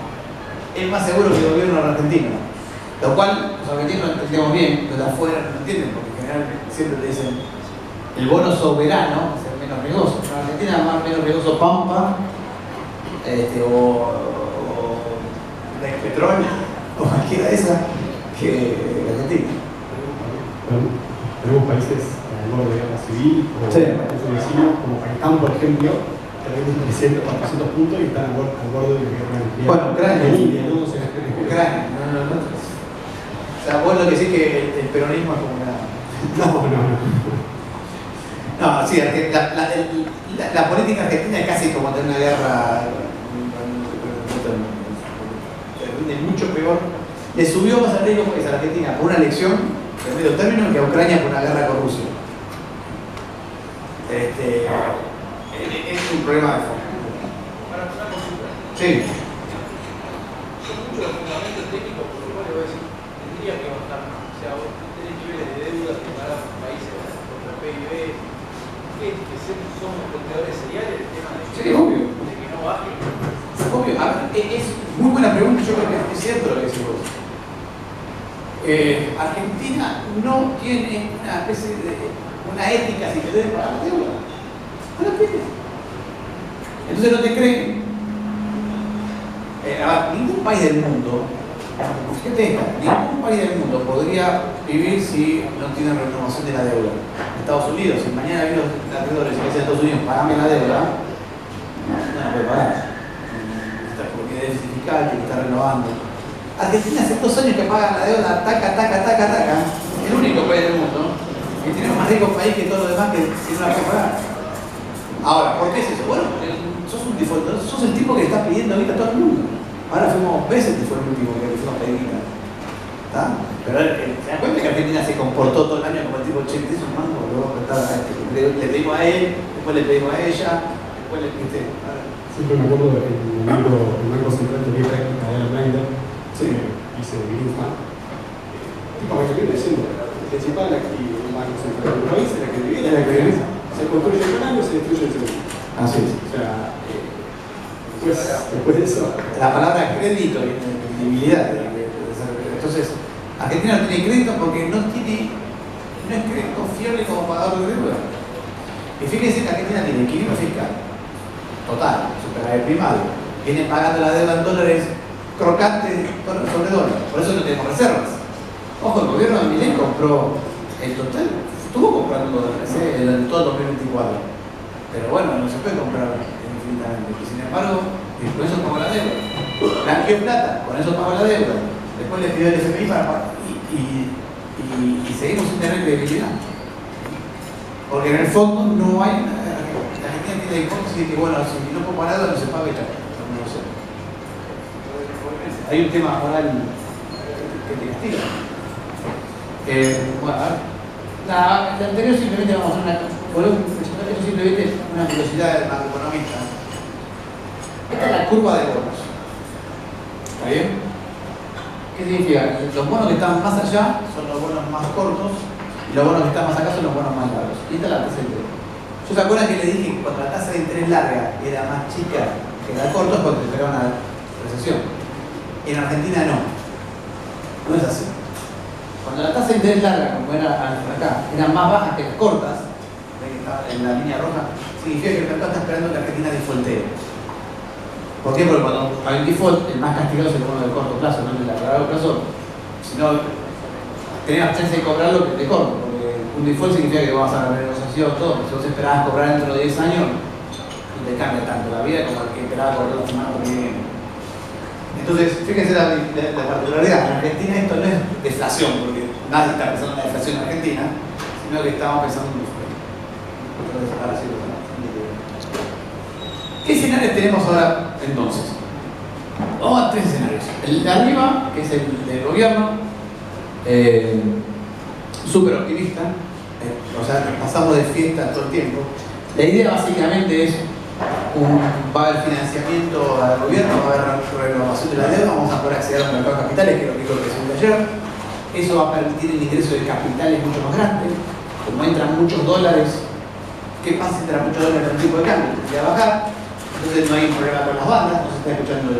Speaker 1: es más seguro que el gobierno argentino, lo cual los argentinos lo entendemos bien, los de afuera no lo entienden, porque en general siempre le dicen el bono soberano es el menos riesgoso. En Argentina es más menos riesgoso Pampa o la petróleo o cualquiera de esas que Argentina.
Speaker 3: Tenemos países al borde de guerra civil o países vecinos como Pakistán, por ejemplo, que tenemos 300, 400 puntos y están al borde de guerra nuclear.
Speaker 1: Bueno, Ucrania.
Speaker 3: India, ¿no?
Speaker 1: Ucrania. No. O sea, vos lo que decís que el peronismo es como una... No, sí, la política argentina es casi como tener una guerra mucho peor. Le subió más al riesgo a la Argentina por una elección de medio término que a Ucrania por una guerra con Rusia. Es un problema de fondo.
Speaker 4: Para una consulta.
Speaker 1: Sí.
Speaker 4: Son muchos los fundamentos técnicos por los cuales voy a decir, tendría que bajar más. O sea, vos tenés niveles de deuda que pagan los países contra PIB. ¿Qué? ¿Que somos competidores seriales? El tema de
Speaker 1: Sí, obvio.
Speaker 4: de que no baje.
Speaker 1: Obvio. A ver, es muy buena pregunta, yo creo que es cierto lo que decís vos. Argentina no tiene una especie de una ética si te deben pagar la deuda. No la tiene. Entonces no te creen. Ningún país del mundo, fíjate esta, ningún país del mundo podría vivir si no tiene renovación de la deuda. Estados Unidos, si mañana vienen los acreedores y le dicen a Estados Unidos, pagame la deuda, no la puede pagar. Porque es fiscal que está renovando. Argentina hace 2 años que paga la deuda, taca. El único país del mundo que tiene más rico país que todos los demás que no la puede pagar. Ahora, ¿por qué es eso? Bueno, porque sos un defaultor, sos el tipo que le está pidiendo ahorita a todo el mundo. Ahora fuimos veces que fue el último que le fuimos a pedir guita. ¿Está? Pero se dan cuenta que Argentina se comportó todo el año como el tipo, che, es un mango, lo vamos a prestar a este. Le pedimos a él, después le pedimos a ella, después le pedimos a...
Speaker 3: Siempre me acuerdo del libro El Banco Central de Práctica de Adam Ryder,
Speaker 1: Sí.
Speaker 3: dice de Greenspan. Tipo, que viene diciendo, el principal activo del Banco Central del país es la credibilidad.
Speaker 1: Es la credibilidad.
Speaker 3: Se construye el año, se destruye el segundo.
Speaker 1: Así es.
Speaker 3: O sea, después de eso.
Speaker 1: La palabra crédito y credibilidad. Entonces, Argentina no tiene crédito porque no es confiable como pagador de deuda. Y fíjense que Argentina tiene equilibrio fiscal total, superávit primario. Viene pagando la deuda en dólares crocantes sobre dólares. Por eso no tenemos reservas. Ojo, el gobierno de Milei compró el total, estuvo comprando dólares en todo el 2024. Pero bueno, no se puede comprar infinitamente. Y sin embargo, con eso pagó la deuda. Blanqueó plata, con eso pagó la deuda. Después le pidió el FMI para pagar. Y seguimos sin tener credibilidad. Porque en el fondo no hay. La Argentina tiene hipótesis de que, bueno, si no puedo pagar no se paga y ya. No sé. Hay un tema moral que te castiga. Bueno, a ver. La anterior simplemente vamos a hacer eso simplemente una curiosidad del macroeconomista. Esta es la curva de bonos. ¿Está bien? ¿Qué significa? Los bonos que están más allá son los bonos más cortos y los bonos que están más acá son los bonos más largos. Y esta es la tasa de interés. ¿Yo se acuerdan que le dije que cuando la tasa de interés larga era más chica que la corta es porque esperaba una recesión? En Argentina no. No es así. Cuando la tasa de interés larga, como era acá, eran más bajas que las cortas, que estaba en la línea roja, significa que el mercado está esperando que Argentina defaultee. ¿Por qué? Porque cuando hay un default, el más castigado es el bono de corto plazo, no el de largo plazo. Si no, tenés más chance de cobrar lo que te corto, porque Un default significa que vas a la renegociación, todo, porque si vos esperabas cobrar dentro de 10 años, no te cambia tanto la vida como el que esperaba cobrar la semana que viene. Entonces, fíjense la particularidad. En Argentina esto no es deflación, porque nadie está pensando en la deflación en Argentina, sino que estamos pensando en default. Entonces, ahora sí lo tenemos. ¿Qué escenarios tenemos ahora entonces? Vamos a 3 escenarios. El de arriba, que es el del gobierno, súper optimista, o sea, pasamos de fiesta todo el tiempo. La idea básicamente es va a haber financiamiento al gobierno, va a haber renovación de la deuda, vamos a poder acceder al mercado de capitales, que es lo que dijo el presidente ayer. Eso va a permitir el ingreso de capitales mucho más grande. Como entran muchos dólares, ¿qué pasa si entran muchos dólares en el tipo de cambio? Se va a bajar, entonces no hay un problema con las bandas, no se está escuchando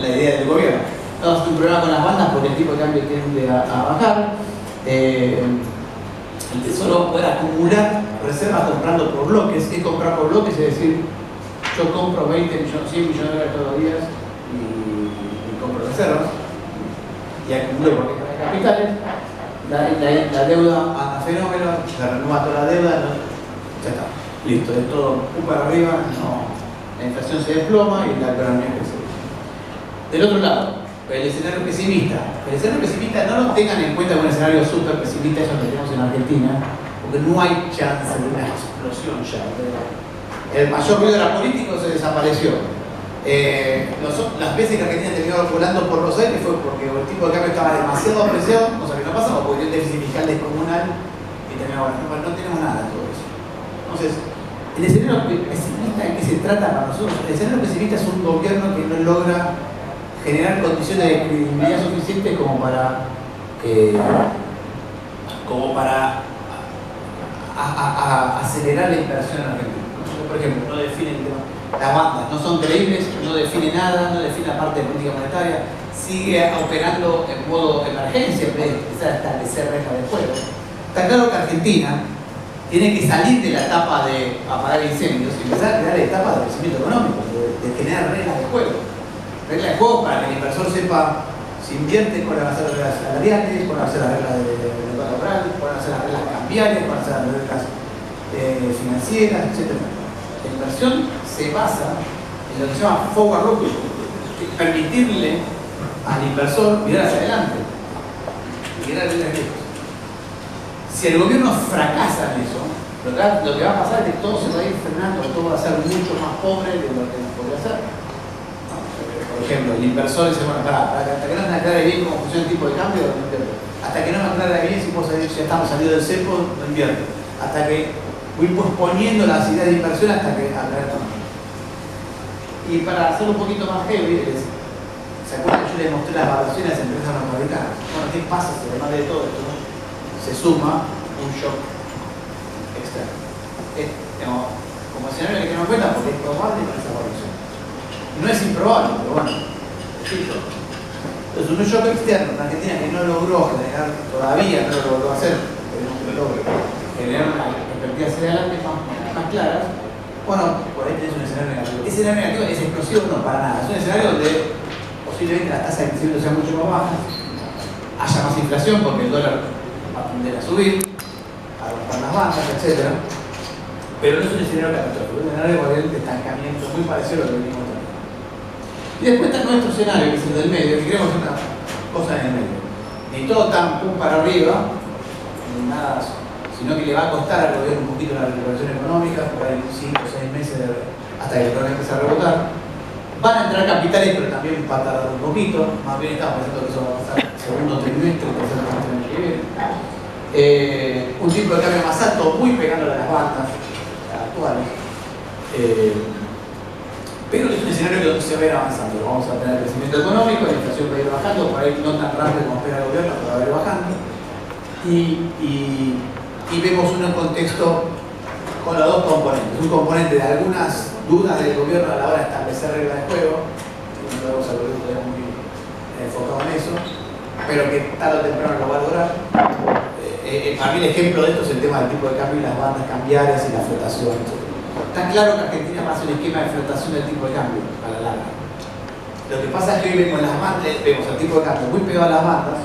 Speaker 1: la idea del gobierno. No hay un problema con las bandas porque el tipo de cambio tiende a bajar. El Tesoro va a poder acumular reservas comprando por bloques. ¿Qué comprar por bloques? Es decir, yo compro 20 millones, 100 millones de dólares todos los días y compro reservas y acumulo porque hay capitales. La deuda anda fenómeno, se renueva toda la deuda, ya está, listo, es todo un para arriba, la inflación se desploma y la economía crece. Del otro lado, el escenario pesimista. El escenario pesimista no lo tengan en cuenta como un escenario súper pesimista, eso lo tenemos en Argentina, porque no hay chance de una explosión ya. El mayor ruido era político, se desapareció. Las veces que Argentina terminó volando por los aires fue porque el tipo de cambio estaba demasiado apreciado, cosa que no pasa, porque el déficit fiscal descomunal y terminó volando. No tenemos nada de todo eso. Entonces, el escenario pesimista ¿de qué se trata para nosotros? El escenario pesimista es un gobierno que no logra generar condiciones de credibilidad suficientes como para acelerar la inversión en Argentina. Por ejemplo, no define el tema. Las bandas no son creíbles, no define nada, no define la parte de política monetaria, sigue operando en modo emergencia en vez de empezar a establecer reglas de juego. Está claro que Argentina tiene que salir de la etapa de apagar incendios y empezar a crear etapas de crecimiento económico, de generar reglas de juego. Reglas de juego para que el inversor sepa si invierte, cuáles van a ser las reglas salariales, cuáles van a ser las reglas de mercado laboral, cuáles van a ser las reglas cambiarias, cuáles van a ser las reglas financieras, etc. La inversión se basa en lo que se llama forward looking, permitirle al inversor mirar hacia adelante y mirar hacia lejos. Si el gobierno fracasa en eso, lo que va a pasar es que todo se va a ir frenando, todo va a ser mucho más pobre de lo que podría ser. Por ejemplo, el inversor dice, bueno, hasta que no me aclare bien cómo funciona el tipo de cambio, no invierto. Hasta que no me aclare bien si ya estamos saliendo del cepo, no invierto. Hasta que voy posponiendo las ideas de inversión hasta que aclare todo. Y para hacerlo un poquito más heavy, ¿se acuerdan que yo les mostré las valoraciones de las empresas norteamericanas? Bueno, ¿qué pasa si además de todo esto se suma un shock externo? Como escenario que tenemos en cuenta porque es probable para esa evaluación. No es improbable, pero bueno, existe. Entonces, un shock externo en Argentina que no logró generar, todavía no lo logró hacer, esperemos que lo logre, generar una perspectiva hacia adelante más claras. Bueno, por ahí tenés un escenario negativo. Ese escenario negativo es explosivo, no para nada. Es un escenario donde posiblemente las tasas de crecimiento sean mucho más bajas, haya más inflación porque el dólar va a tender a subir, a romper las bancas, etc. Pero no es un escenario catastrófico, es un escenario de estancamiento muy parecido a lo que venimos teniendo. Y después está nuestro escenario, que es el del medio, que queremos una cosa en el medio. Ni todo tan pum para arriba, ni nada, sino que le va a costar al gobierno un poquito la recuperación económica, por ahí 5 o 6 meses hasta que la economía empiece a rebotar. Van a entrar capitales, pero también va a tardar un poquito. Más bien estamos pensando que eso va a pasar el segundo trimestre, el tercer trimestre del año que viene. Un tipo de cambio más alto, muy pegándole a las bandas actuales. Pero es un escenario que se va a ir avanzando. Vamos a tener crecimiento económico, la inflación va a ir bajando, por ahí no tan rápido como espera el gobierno, pero va a ir bajando. Y vemos un contexto con los dos componentes. Un componente de algunas dudas del gobierno a la hora de establecer reglas de juego, que no lo vamos a ver todavía muy enfocado en eso, pero que tarde o temprano lo va a lograr. Para mí el ejemplo de esto es el tema del tipo de cambio y las bandas cambiarias y la flotación. Está claro que Argentina va a hacer un esquema de flotación del tipo de cambio a la larga. Lo que pasa es que hoy vemos las bandas, vemos el tipo de cambio muy pegado a las bandas,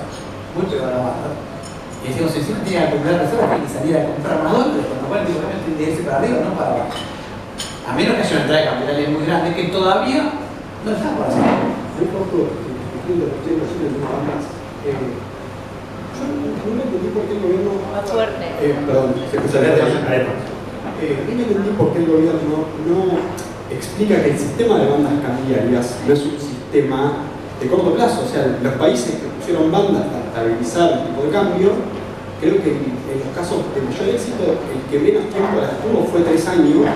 Speaker 1: Y decimos, encima tiene que acumular reservas, tiene que salir a comprar más dólares, con lo cual el tipo de cambio tiene que irse para arriba, no para abajo. A menos que haya una entrada de capitales muy grande que todavía no está por hacer.
Speaker 3: Muy poco, discutiendo la cuestión de las bandas. Yo no entendí por qué el gobierno.
Speaker 2: Más fuerte.
Speaker 3: Perdón, se escucha la no entendí por qué el gobierno no explica que el sistema de bandas cambiarias no es un sistema de corto plazo. O sea, los países que pusieron bandas para estabilizar el tipo de cambio, creo que en los casos de mayor éxito, el que menos tiempo las tuvo fue 3 años y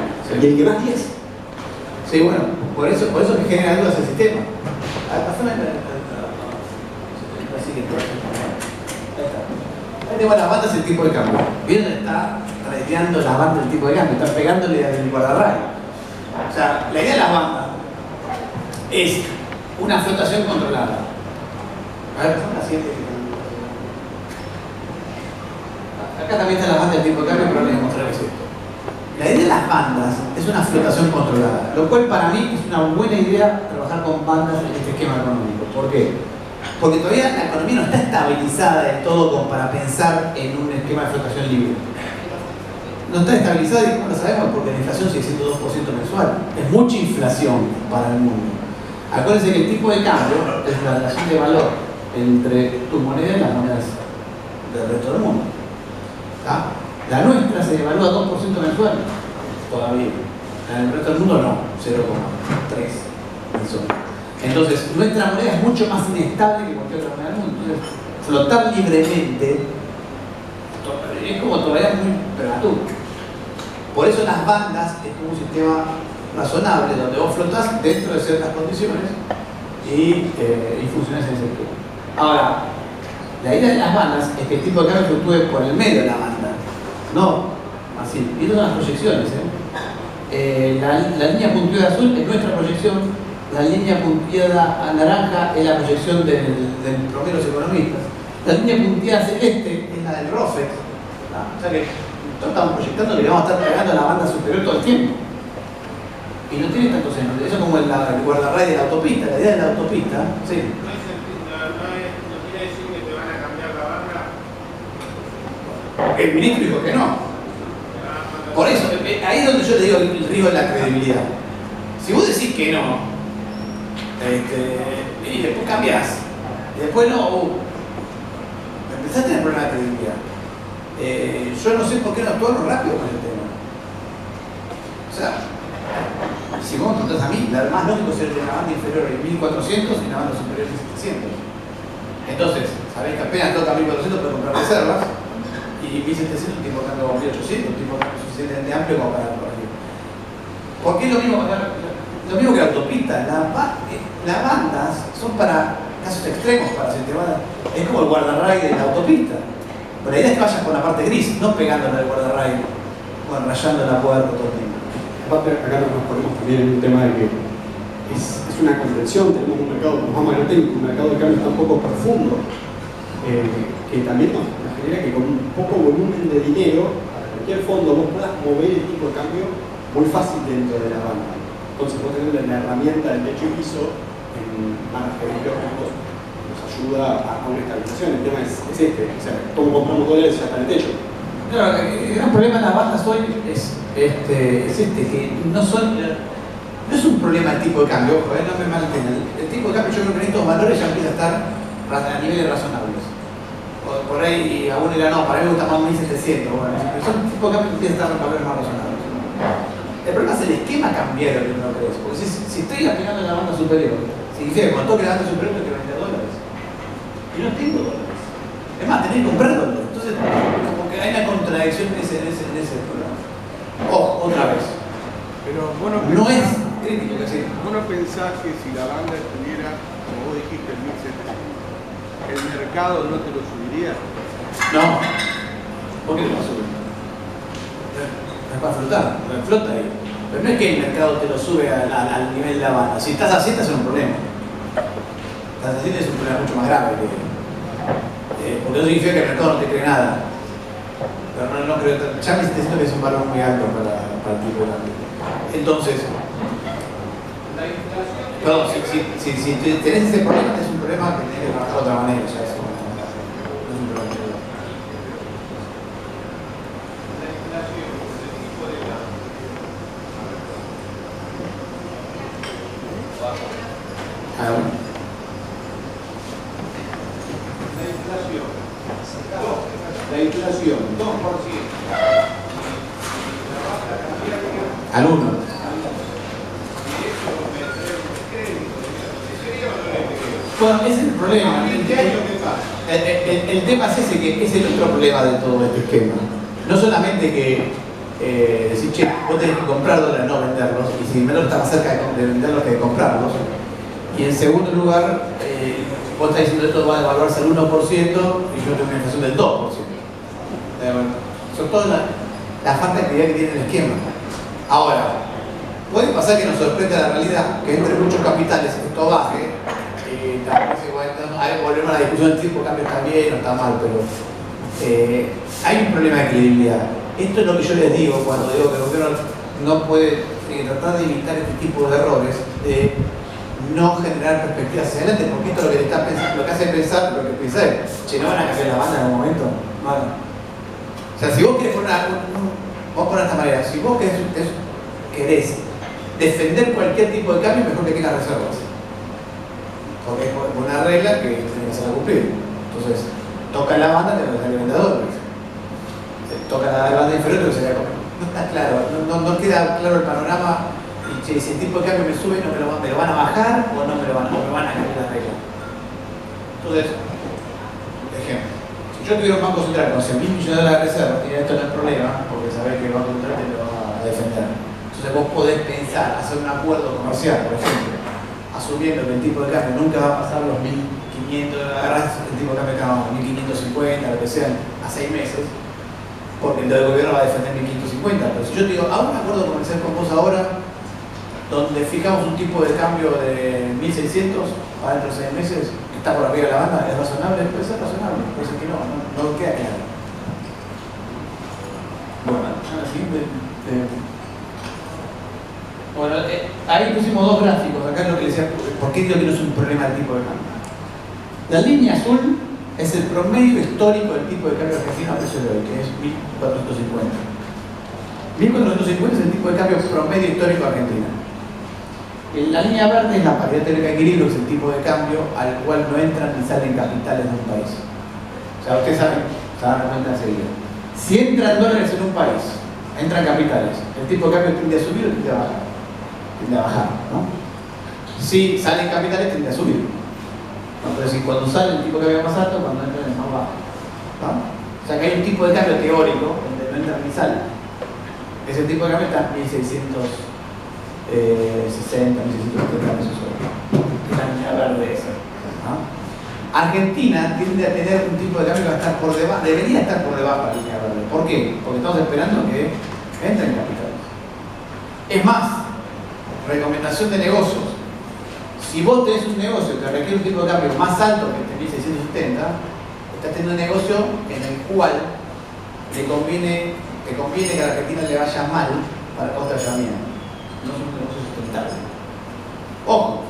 Speaker 3: el que más 10.
Speaker 1: Sí, bueno, por eso que genera dudas el sistema. A ver, pasame la siguiente. Ahí está. Ahí tengo las bandas el tipo de cambio. ¿Vieron? Está radiando las bandas del tipo de cambio, está pegándole al guardarrayo. O sea, la idea de las bandas es una flotación controlada. A ver, pasame la siguiente. Acá también está la banda del tipo de cambio, pero les voy a mostrar esto. La idea de las bandas es una flotación controlada, lo cual para mí es una buena idea trabajar con bandas en este esquema económico. ¿Por qué? Porque todavía la economía no está estabilizada del todo como para pensar en un esquema de flotación libre. No está estabilizada y no lo sabemos porque la inflación sigue siendo 2% mensual. Es mucha inflación para el mundo. Acuérdense que el tipo de cambio es la relación de valor entre tu moneda y las monedas del resto del mundo. ¿Está? La nuestra se devalúa 2% mensual, todavía. En el resto del mundo no, 0,3 mensual. Entonces, nuestra moneda es mucho más inestable que cualquier otra moneda del mundo. Entonces, flotar libremente es como todavía muy prematuro. Por eso las bandas es como un sistema razonable donde vos flotás dentro de ciertas condiciones y funcionas en ese sector. Ahora, la idea de las bandas es que el tipo de cambio fluctúe por el medio de la banda. No, así. Y estas son las proyecciones. La línea punteada azul es nuestra proyección, la línea punteada naranja es la proyección del promedio de los economistas, la línea punteada celeste es la del ROFEX. O sea que nosotros estamos proyectando que le vamos a estar pegando a la banda superior todo el tiempo. Y no tiene tanto sentido. Eso es como el guardarray de la autopista, la idea de la autopista. Sí.
Speaker 4: No quiere decir que te van a cambiar la barra.
Speaker 1: El ministro dijo que no. Por eso, ahí es donde yo le digo el riesgo de la credibilidad. Si vos decís que no, y después cambiás, y después no, empezás a tener problemas de credibilidad. Yo no sé por qué no actuaron rápido con el tema. O sea, si vos me preguntás a mí, lo más lógico es ser de la banda inferior en 1400 y la banda superior en 1700. Entonces, sabés que apenas toca 1400 para comprar reservas. Y 1700 un tipo de cambio 1800, un tipo de cambio suficientemente amplio como para corregir. ¿Por qué es lo mismo que la autopista? Las bandas son para casos extremos, para es como el guardarray de la autopista. Pero la idea es que vayas por la parte gris, no pegándole al guardarray, bueno, rayando la puerta todo el tiempo.
Speaker 3: Aparte, acá nos ponemos también en un tema de que es una convención, tenemos un mercado, como vamos a ver, un mercado de cambios tan poco profundo, que también nos genera que con un poco volumen de dinero, para cualquier fondo, vos puedas mover el tipo de cambio muy fácil dentro de la banda. Entonces vos tenés la herramienta del techo y piso en margen lógicos nos ayuda a una estabilización. El tema es este, o sea, como compramos dólares ya está en el techo.
Speaker 1: Claro, el gran problema de las bandas hoy es que no es un problema el tipo de cambio, ojo, no me malentiendan. El tipo de cambio yo creo que en estos valores ya empieza a estar a niveles razonables. Por ahí aún era no, para mí me gusta más 1700, bueno, pero son tipo de cambio que empieza a estar en valores más razonables. El problema es el esquema cambiario que uno cree, porque si estoy aplicando en la banda superior, significa que cuando toque la banda superior tengo que vender dólares. Y no tengo dólares. Es más, tenés que comprar dólares. Entonces, como que hay una contradicción en ese programa. Ojo, otra vez.
Speaker 5: Pero vos
Speaker 1: no es crítico que sí.
Speaker 5: Vos no pensás que si la banda estuviera, como vos dijiste, en 1700, el mercado no te lo subiría.
Speaker 1: No. ¿Por qué no lo sube? Es para flotar, flota ahí. Pero no es que el mercado te lo sube al nivel de la banda. Si estás así, estás en un problema. Estás así, es un problema mucho más grave. Porque eso significa que el mercado no te cree nada. Pero no creo. Ya me siento que es un valor muy alto para el tipo de cambio. Entonces, perdón, si tenés ese problema, es un problema que tenés que trabajar de otra manera. Ya es un problema.
Speaker 4: La inflación, 2%.
Speaker 1: Al 1. Bueno, ese es el problema. El tema es ese, que ese es el otro problema de todo este esquema. No solamente que decir, che, vos tenés que comprar dólares, no venderlos, y si menos está más cerca de venderlos que de comprarlos. Y en segundo lugar, vos estás diciendo esto va a devaluarse al 1% y yo tengo una inflación del 2%. Son todas las falta de actividad que tiene el esquema. Ahora, puede pasar que nos sorprenda la realidad, que entre muchos capitales esto baje. Ahí volvemos a la discusión del tipo de cambio, está bien o está mal, pero hay un problema de credibilidad. Esto es lo que yo les digo cuando digo que el gobierno no puede tratar de evitar este tipo de errores, de no generar perspectivas hacia adelante, porque esto es lo que le está pensando, lo que hace pensar, lo que piensa es, che, ¿no van a cambiar la banda en algún momento? Bueno. O sea, si vos querés poner vamos a poner de esta manera, si vos querés defender cualquier tipo de cambio, mejor que tengas reservas. Porque es una regla que tiene que ser cumplir. Entonces, toca la banda, tengo que salir vendedores. Toca la banda inferior, tengo que salir a comer. No está claro, no queda claro el panorama. Y che, si el tipo de cambio me sube, no me lo van a bajar o no me van a cambiar la regla. Entonces, ejemplo, si yo tuviera un banco central con 100.000 millones de reservas, y esto no es problema, porque sabés que el banco central te lo va a defender. Entonces vos podés pensar, hacer un acuerdo comercial, por ejemplo, asumiendo que el tipo de cambio nunca va a pasar los 1.500, agarrás el tipo de cambio cada 1.550, lo que sea, a 6 meses, porque el del gobierno va a defender 1.550. Pero si yo te digo, hago un acuerdo comercial con vos ahora, donde fijamos un tipo de cambio de 1.600 para dentro de 6 meses, que está por arriba de la banda, ¿es razonable? Puede ser razonable, puede ser que no queda claro. Bueno, la siguiente. Bueno, ahí pusimos dos gráficos, acá es lo que les decía, ¿por qué digo que no es un problema del tipo de cambio? La línea azul es el promedio histórico del tipo de cambio argentino a precio de hoy, que es 1.450. 1.450 es el tipo de cambio promedio histórico argentino. La línea verde es la paridad teórica de equilibrio, es el tipo de cambio al cual no entran ni salen capitales de un país. O sea, ustedes saben, se dan cuenta enseguida. Si entran dólares en un país, entran capitales, el tipo de cambio tiende a subir o tiende a bajar. Tiende a bajar, ¿no? Si salen capitales, tiende a subir. ¿No? Pero si cuando sale el tipo de cambio más alto, cuando entran es más bajo. ¿No? O sea que hay un tipo de cambio teórico donde no entran ni salen. Ese tipo de cambio está en 1660, 1670 pesos hoy. La línea verde esa. ¿No? Argentina tiende a tener un tipo de cambio que va a estar por debajo, debería estar por debajo de la línea verde. ¿Por qué? Porque estamos esperando que entren capitales. Es más, recomendación de negocios. Si vos tenés un negocio que requiere un tipo de cambio más alto que el 1670, estás teniendo un negocio en el cual te conviene que a la Argentina le vaya mal para costa de economía. No es un negocio sustentable. Ojo,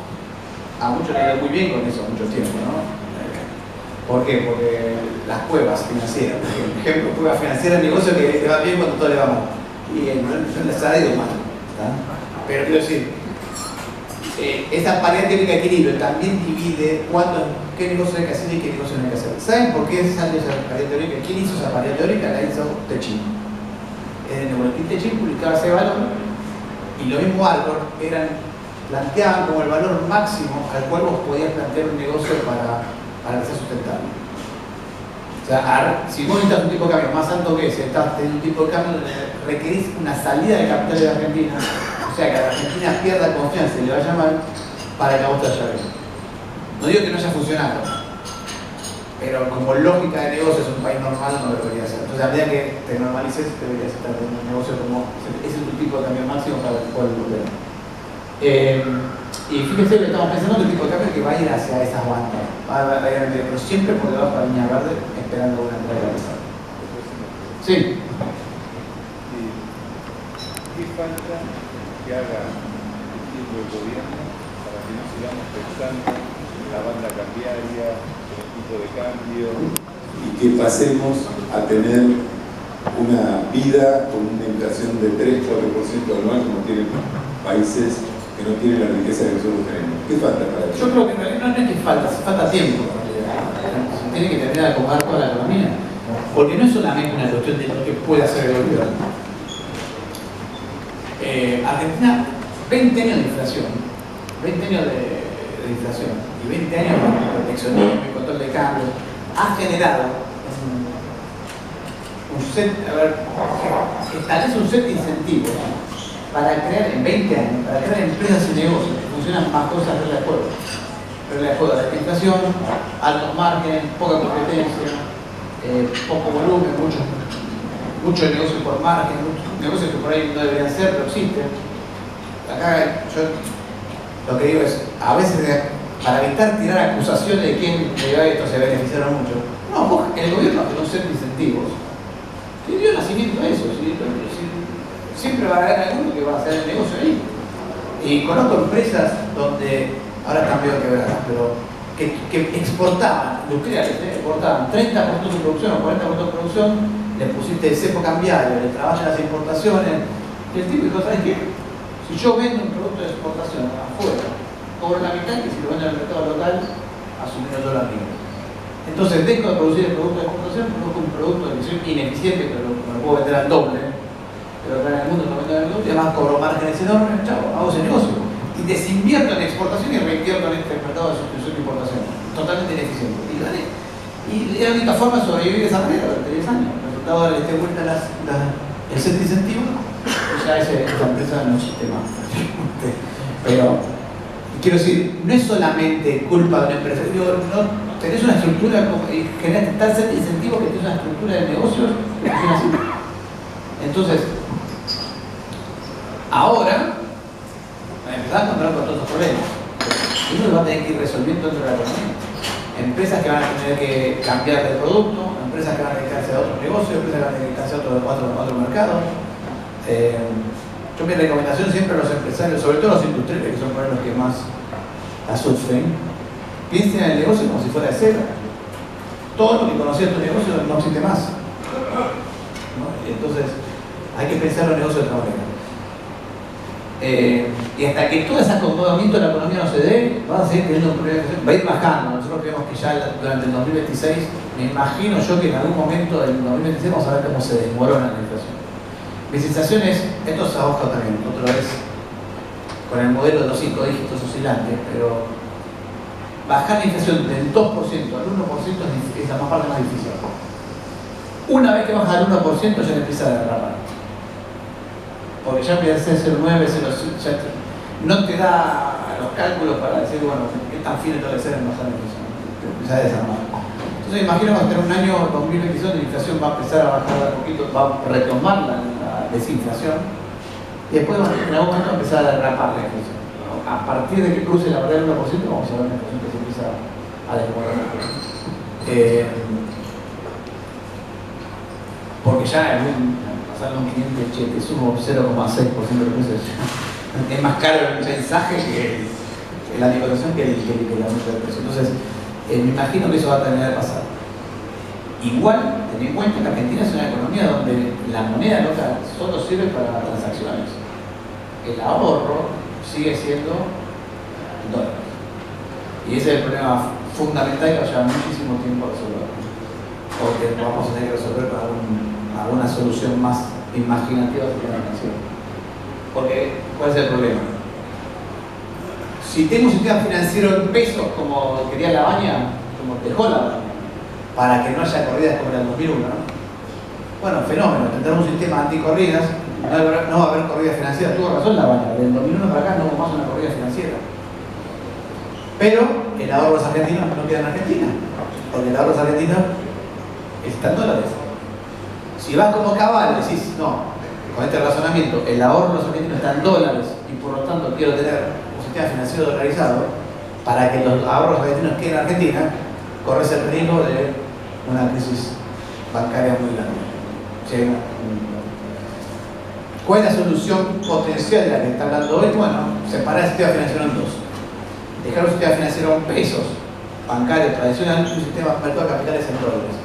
Speaker 1: a muchos les ha ido muy bien con eso, mucho tiempo, ¿no? ¿Por qué? Porque las cuevas financieras, por ejemplo, cuevas financieras, negocio que le va bien cuando todo le va mal. Y no les ha ido mal. ¿Está? Pero quiero decir, esa paridad teórica de equilibrio también divide qué negocio hay que hacer y qué negocio no hay que hacer. ¿Saben por qué salió esa paridad teórica? ¿Quién hizo esa paridad teórica? La hizo Techin. En el boletín Techin publicaba ese valor y lo mismo Albor planteaban como el valor máximo al cual vos podías plantear un negocio para que sea sustentable. O sea, si vos necesitas un tipo de cambio más alto que ese, estás teniendo un tipo de cambio donde requerís una salida de capitales de Argentina, o sea, que la Argentina pierda confianza y le vaya mal para que a vos te vaya bien. No digo que no haya funcionado, pero como lógica de negocio es un país normal, no debería ser. Entonces, a medida que te normalices, deberías estar en un negocio como ese es tu tipo de cambio máximo para el cual volver. Y fíjense que estamos pensando en un tipo de cambio que va a ir hacia esas bandas, pero siempre por debajo de la línea verde, esperando una entrada de esa. Sí.
Speaker 5: ¿Qué falta que haga el gobierno para que no sigamos pensando en la banda cambiaria, en el tipo de cambio?
Speaker 2: Y que pasemos a tener una vida con una inflación de 3-4% anual como tienen países que no tiene la riqueza que nosotros tenemos. ¿Qué falta para eso?
Speaker 1: Yo creo que en realidad no es que falta tiempo. Se tiene que terminar de acomodar toda la economía. Porque no es solamente una cuestión de lo que puede hacer el gobierno. Argentina, 20 años de inflación, 20 años de inflación y 20 años de proteccionismo y control de cambios, ha generado un set, establece un set de incentivos para crear, en 20 años, para crear empresas y negocios que funcionan bajo esas reglas de juego. Reglas de juego de alta inflación, altos márgenes, poca competencia, poco volumen, mucho negocio por margen, muchos negocios que por ahí no deberían ser, pero existen. Acá yo lo que digo es, a veces para evitar tirar acusaciones de quién llegó a esto se beneficiaron mucho. No, el gobierno creó un set de incentivos que dio nacimiento a eso. Siempre va a haber alguno que va a hacer el negocio ahí. Y conozco empresas donde, ahora están medio quebradas, pero que exportaban, industriales, exportaban 30% de producción o 40% de producción, le pusiste el cepo cambiario, le trabajas las importaciones, y el tipo dijo, ¿sabes qué? Si yo vendo un producto de exportación afuera, cobro la mitad que si lo vendo en el mercado local, asumir el dólar libre. Entonces dejo de producir el producto de exportación, produzco un producto de emisión ineficiente, pero lo puedo vender al doble, pero acá en el mundo lo vendo al doble, y además cobro márgenes enormes, chavo, hago ese negocio. Y desinvierto en exportación y reinvierto en este mercado de sustitución de importación. Totalmente ineficiente. Y la única forma de sobrevivir de esa manera durante 10 años. El resultado de este vuelta el set de incentivos, ya esa empresa no existe más. Pero quiero decir, no es solamente culpa de una empresa. Digo, no, tenés una estructura y generas tal set de incentivos que tenés una estructura de negocios que funciona así. Entonces, ahora empezar a encontrar con todos esos problemas. Y uno lo va a tener que ir resolviendo dentro de la economía. Empresas que van a tener que cambiar de producto, empresas que van a dedicarse a otros negocios, empresas que van a dedicarse a otros mercados. Yo mi recomendación siempre a los empresarios, sobre todo a los industriales, que son los que más la sufren, piensen en el negocio como si fuera de cero. Todo lo que conocía tu negocio no existe más. ¿No? Entonces, hay que pensar los negocios de otra manera. Y hasta que todo ese acomodamiento de la economía no se dé, van a seguir teniendo un problema, va a ir bajando. Nosotros creemos que ya durante el 2026, me imagino yo que en algún momento del 2026 vamos a ver cómo se desmorona la inflación. Mi sensación es, esto se abajo también, otra vez, con el modelo de los 5 dígitos oscilantes, pero bajar la inflación del 2% al 1% es la parte más difícil. Una vez que baja al 1% ya empieza a derrapar. Porque ya empieza a ser 9, 0, ya no te da los cálculos para decir, bueno, qué tan fino tengo que ser en bajar la inflación. Te empieza a desarmar. Entonces imagino que hasta un año 2022 la inflación va a empezar a bajar un poquito, va a retomar la desinflación y después en algún momento va a empezar a derrapar la inflación. A partir de que cruce la barrera del 1% vamos a ver una inflación que se empieza a desmoronar. Porque ya pasarle un cliente, che, te sumo 0,6% de precios. Es más caro el mensaje que la negociación que el aumento de precio. Entonces, me imagino que eso va a terminar de pasar. Igual, ten en cuenta que Argentina es una economía donde la moneda local solo sirve para transacciones. El ahorro sigue siendo dólares. Y ese es el problema fundamental que va a llevar muchísimo tiempo a resolver. Porque vamos a tener que resolver con alguna solución más imaginativa de la financiación. Porque, ¿cuál es el problema? Si tengo un sistema financiero en pesos, como quería Labaña, como dejó Labaña, para que no haya corridas como en el 2001, ¿no? Bueno, fenómeno, tendremos un sistema anticorridas, no va a haber corrida financiera. Tuvo razón Labaña, del 2001 para acá no hubo más una corrida financiera. Pero el ahorro de los argentinos no queda en Argentina, porque el ahorro de los argentinos está en dólares. Si vas como cabal, decís, no, con este razonamiento, el ahorro de los argentinos está en dólares y por lo tanto quiero tener un sistema financiero dolarizado para que los ahorros argentinos queden en Argentina, corres el riesgo de una crisis bancaria muy grande. ¿Cuál es la solución potencial de la que está hablando hoy? Bueno, separar el sistema financiero en dos. Dejar un sistema financiero en pesos, bancario tradicional, y un sistema mercado de capitales en dólares.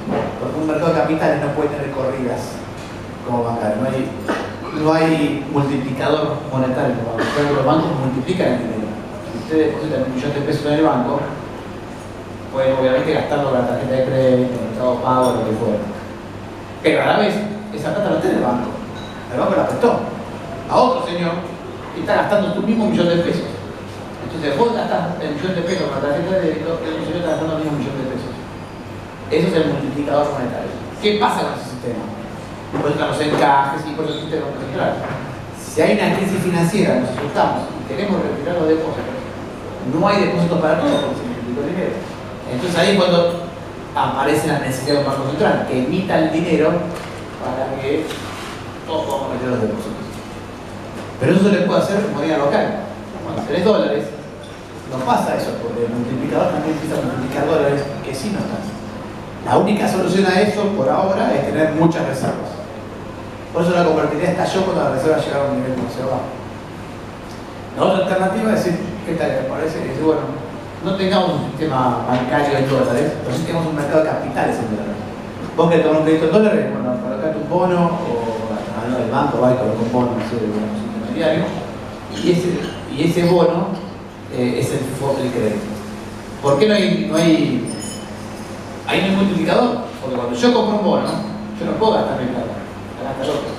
Speaker 1: Porque un mercado de capitales no puede tener corridas como bancario. No hay no hay multiplicador monetario. Los bancos multiplican el dinero. Si ustedes depositan 1 millón de pesos en el banco, pueden obviamente gastarlo con la tarjeta de crédito, el Mercado Pago, lo que fuera. Pero a la vez, esa plata la tiene el banco. El banco la prestó a otro señor y está gastando tu mismo 1 millón de pesos. Entonces vos gastás el 1 millón de pesos con la tarjeta de crédito y el señor está gastando el mismo 1 millón de pesos. Eso es el multiplicador monetario. ¿Qué pasa con ese sistema? Por eso están los encajes y por eso existe el Banco Central. Si hay una crisis financiera, nos asustamos y queremos retirar los depósitos, no hay depósitos para todos porque se multiplicó el dinero. Entonces ahí es cuando aparece la necesidad de un Banco Central que emita el dinero para que todos podamos retirar los depósitos. Pero eso se le puede hacer en moneda local. Cuando tenés dólares, no pasa eso, porque el multiplicador también empieza a multiplicar dólares que sí no están. La única solución a eso, por ahora, es tener muchas reservas. Por eso la convertibilidad estalló cuando las reservas llegaron a un nivel demasiado bajo. La otra alternativa es decir, ¿qué tal? Me parece que es, bueno, no tengamos un sistema bancario en dólares, pero sí tengamos un mercado de capitales en dólares. Vos querés tomar un crédito en dólares, bueno, colocate un bono, o del banco, va y coloca un bono, no sé, de un intermediario, y ese bono es el crédito. ¿Por qué no hay ahí no hay multiplicador? Porque cuando yo compro un bono, yo no puedo gastar mi plata, la gasta el otro.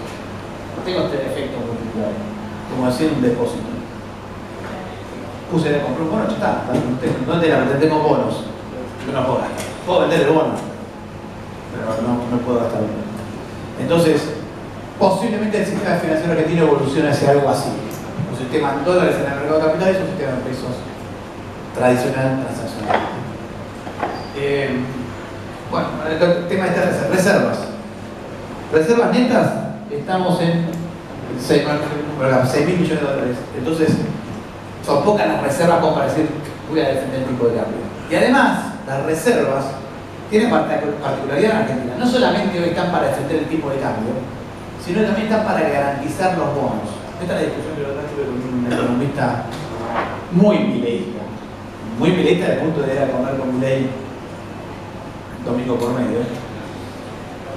Speaker 1: No tengo este efecto multiplicador, como hacer un depósito. Compré un bono, ya está. ¿Dónde tengo bonos? Yo no puedo gastar. Puedo vender el bono, pero no puedo gastar el bono. Entonces, posiblemente el sistema financiero argentino evolucione hacia algo así. Un sistema en dólares en el mercado de capitales, un sistema en pesos tradicional, transaccional. Bueno, el tema de estas reservas. Reservas netas, estamos en 6.000 millones de dólares. Entonces, son pocas las reservas como para decir, voy a defender el tipo de cambio. Y además, las reservas tienen particularidad en Argentina. No solamente hoy están para defender el tipo de cambio, sino también están para garantizar los bonos. Esta es la discusión que lo tuve con un economista muy mileísta. Muy mileísta desde el punto de ir a comer con Milei domingo por medio.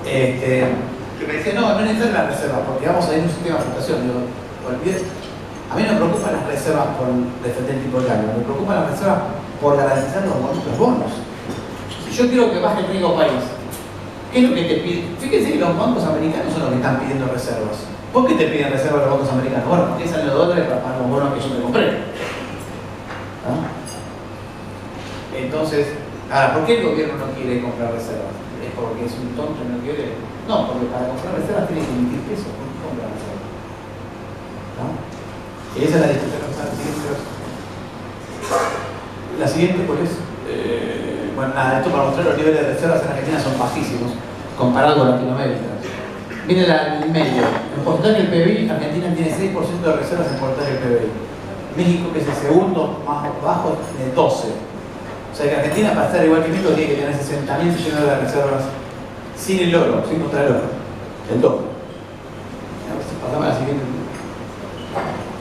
Speaker 1: Que me decía, no es necesario las reservas, porque vamos a ir a un sistema de flotación. Digo, a mí no me preocupan las reservas por defender el tipo de cambio, me preocupan las reservas por garantizar los bonos. Si yo quiero que baje el riesgo país, ¿qué es lo que te piden? Fíjense que los bancos americanos son los que están pidiendo reservas. ¿Por qué te piden reservas los bancos americanos? Bueno, porque salen los dólares para pagar los bonos que yo me compré. ¿No? Entonces, ahora, ¿por qué el gobierno no quiere comprar reservas? ¿Es porque es un tonto y no quiere? No, porque para comprar reservas tiene que emitir pesos. ¿Por qué comprar reservas? ¿No? Y esa es la discusión que está siguiente. La siguiente, ¿cuál es? Bueno, nada, esto para mostrar los niveles de reservas en Argentina son bajísimos comparado con Latinoamérica. Miren el medio. En porcentaje del PBI, Argentina tiene 6% de reservas en porcentaje del PBI. México, que es el segundo más bajo, tiene 12%. O sea que Argentina, para estar igual que México, tiene que tener 60.000 millones de reservas sin el oro, sin contra el oro. El doble. Pasamos a la siguiente.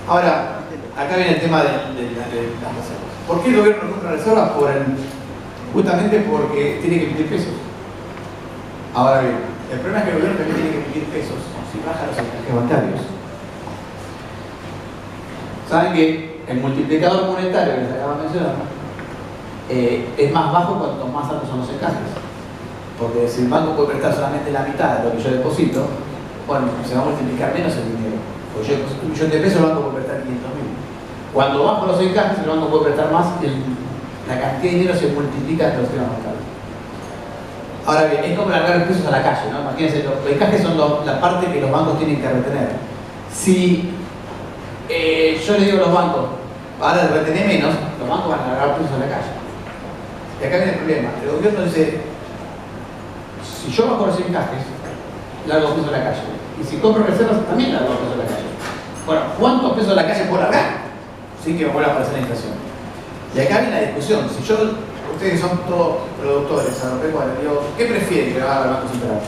Speaker 1: Ahora, acá viene el tema de las reservas. ¿Por qué el gobierno no compra reservas? Justamente porque tiene que emitir pesos. Ahora bien, el problema es que el gobierno también tiene que emitir pesos si baja los encajes bancarios. Saben que el multiplicador monetario que les acabo de mencionar es más bajo cuanto más altos son los encajes. Porque si el banco puede prestar solamente la mitad de lo que yo deposito, bueno, se va a multiplicar menos el dinero. Porque yo deposito 1 millón de pesos, el banco puede prestar 500.000. Cuando bajo los encajes, el banco puede prestar más y la cantidad de dinero se multiplica entre los sistemas bancarios. Ahora bien, es como largar los pesos a la calle, ¿no? Imagínense, los encajes son la parte que los bancos tienen que retener. Si yo le digo a los bancos, ahora retener menos, los bancos van a largar pesos a la calle. Y acá viene el problema. El gobierno dice, si yo bajo los encajes, largo pesos a la calle. Y si compro reservas, también largo pesos a la calle. Bueno, ¿cuántos pesos a la calle puedo largar? Sin que me vuelva a aparecer la inflación. Y acá viene la discusión. Si ustedes son todos productores agropecuarios, digo, ¿qué prefieren que haga el Banco Central?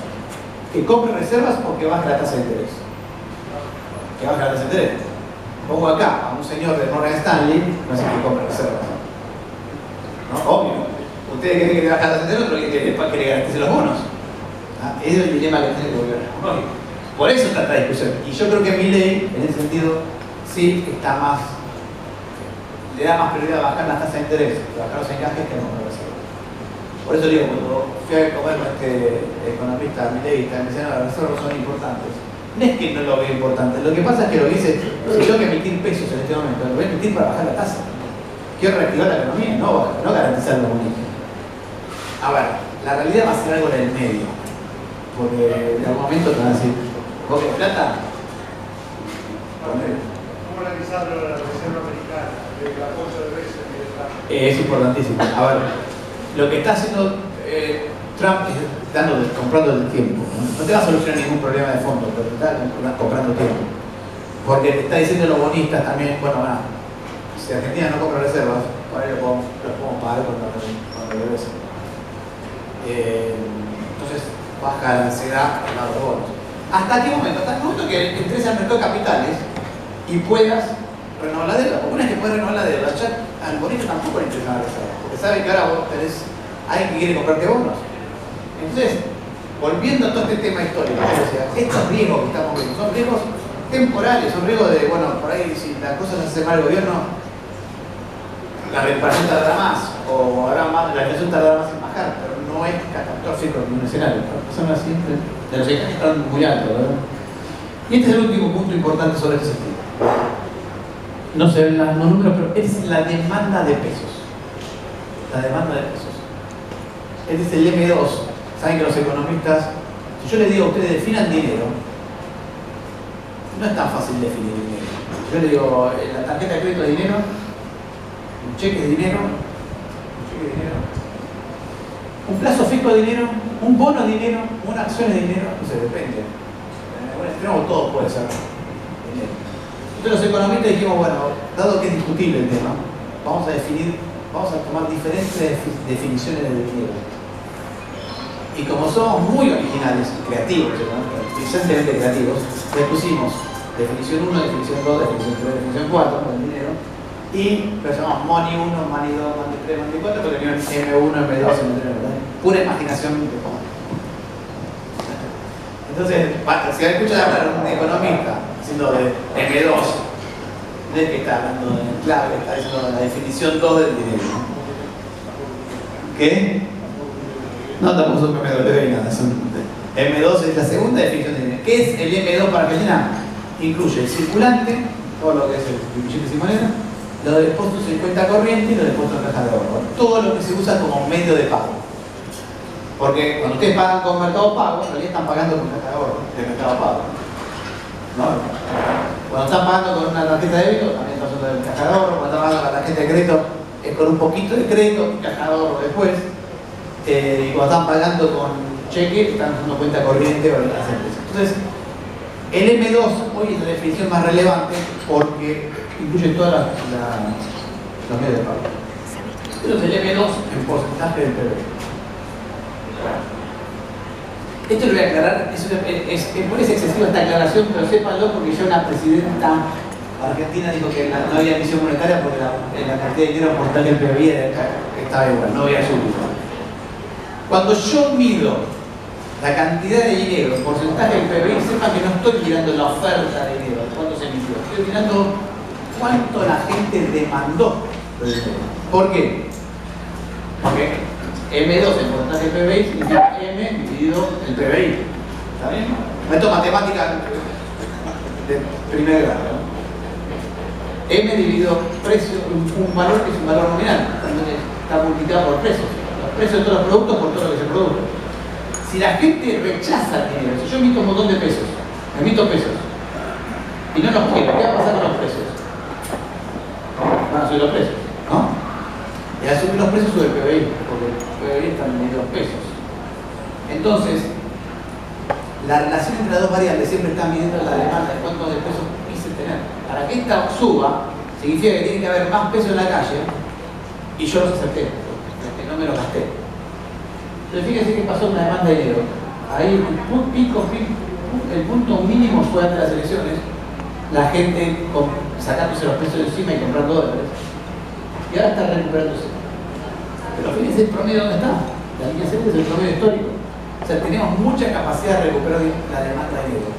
Speaker 1: ¿Que compre reservas o que baje la tasa de interés? Que baje la tasa de interés. Pongo acá a un señor de Morgan Stanley, no sé que compre reservas. ¿No? Obvio. Ustedes quieren que baje la tasa de interés, otro quiere que le garantice los bonos. Ese es el dilema que tiene el gobierno económico. Por eso está esta discusión. Y yo creo que Milei, en ese sentido, sí está más, le da más prioridad a bajar las tasas de interés, a bajar los encajes que a no reserva. Por eso digo, cuando fui a comer con este economista mileísta, me decían, las reservas son importantes. No es que no lo vea importante, lo que pasa es que lo que dice, si tengo que emitir pesos en este momento, lo voy a emitir para bajar la tasa. Quiero reactivar la economía, no garantizar lo bonito. A ver, la realidad va a ser algo en el medio. Porque en algún momento te van a decir, ¿vos qué plata?
Speaker 4: ¿Cómo analizar la Reserva Americana, el apoyo de Biden y de Trump?
Speaker 1: Es importantísimo. A ver, lo que está haciendo Trump es comprando el tiempo. No te va a solucionar ningún problema de fondo, pero te está comprando tiempo. Porque te está diciendo los bonistas también, bueno, si Argentina no compra reservas, por ahí lo podemos pagar cuando regrese. Entonces baja la ansiedad al lado de los bonos. ¿Hasta qué momento? Hasta el momento que entres al mercado de capitales y puedas renovar la deuda. Porque una vez que puedes renovar la deuda, ya al bonito tampoco le interesa la reserva. Porque sabe que ahora vos tenés alguien que quiere comprarte bonos. Entonces, volviendo a todo este tema histórico, o sea, estos riesgos que estamos viendo son riesgos temporales, son riesgos de, bueno, por ahí si la cosa se hace mal el gobierno, la recuperación tardará más, o habrá más, la inflación tardará más en bajar, pero no es catastrófico en un escenario. Las personas siempre, de los que están muy altos, ¿verdad? Y este es el último punto importante sobre este sentido. No se ven los números, pero es la demanda de pesos. La demanda de pesos. Este es el M2. Saben que los economistas, si yo les digo a ustedes definan dinero, no es tan fácil definir dinero. Yo les digo, la tarjeta de crédito es dinero, un cheque de dinero, un plazo fijo de dinero, un bono de dinero, una acción de dinero, no sé, depende. En algún extremo todo puede ser dinero. Entonces los economistas dijimos, bueno, dado que es discutible el tema, vamos a tomar diferentes definiciones de dinero. Y como somos muy originales y creativos, decentemente creativos, le pusimos definición 1, definición 2, definición 3, definición 4 del dinero, y lo llamamos Money 1, Money 2, Money 3, Money 4, porque tenían M1, M2, M3, M4. Pura imaginación de todo. Entonces, si escuchas hablar a un economista diciendo de M2, no es que está hablando de clave, está diciendo la definición 2 del dinero. ¿Qué? No, tampoco son M2 ni nada. M2 es la segunda definición de dinero. ¿Qué es el M2 para Argentina? Incluye el circulante, todo lo que es el billete sin moneda, los depósitos en cuenta corriente y los depósitos en caja de ahorro. Todo lo que se usa como medio de pago. Porque cuando ustedes pagan con Mercado Pago, en realidad están pagando con caja de ahorro, de Mercado Pago. ¿No? Cuando están pagando con una tarjeta de débito, también están usando el caja de ahorro. Cuando están pagando con la tarjeta de crédito, es con un poquito de crédito y caja de ahorro después. Y cuando están pagando con cheque, están usando cuenta corriente o las empresas. Entonces, el M2 hoy es la definición más relevante porque incluye todos los medios de pago. Entonces, el M2 en porcentaje del PIB. Esto lo voy a aclarar, me parece excesiva esta aclaración, pero sépanlo porque ya una presidenta argentina dijo que no había emisión monetaria porque la cantidad de dinero por tal del PIB estaba igual, no había subido. Cuando yo mido la cantidad de dinero, el porcentaje del PIB, sepa que no estoy mirando la oferta de dinero, cuánto se emitió, estoy mirando cuánto la gente demandó. ¿Por qué? Porque M2 en porcentaje del PIB significa M dividido el PIB. ¿Está bien? Esto es matemática de primer grado. M dividido precio, un valor que es un valor nominal, está multiplicado por precios. Precio de todos los productos por todo lo que se produce. Si la gente rechaza el dinero, si yo emito un montón de pesos, emito pesos, y no los quiero, ¿qué va a pasar con los precios? Van a subir los precios, ¿no? Y al subir los precios sube el PBI, porque el PBI está en los pesos. Entonces, la relación entre las dos variables siempre está midiendo la demanda de cuántos de pesos quise tener. Para que esta suba, significa que tiene que haber más pesos en la calle, y yo los acepté. No me lo gasté. Entonces fíjense que pasó una demanda de dinero. Ahí el punto mínimo fue antes de las elecciones, la gente sacándose los pesos de encima y comprando dólares. Y ahora está recuperándose. Pero fíjense el promedio dónde está. La línea 7 es el promedio histórico. O sea, tenemos mucha capacidad de recuperar la demanda de dinero.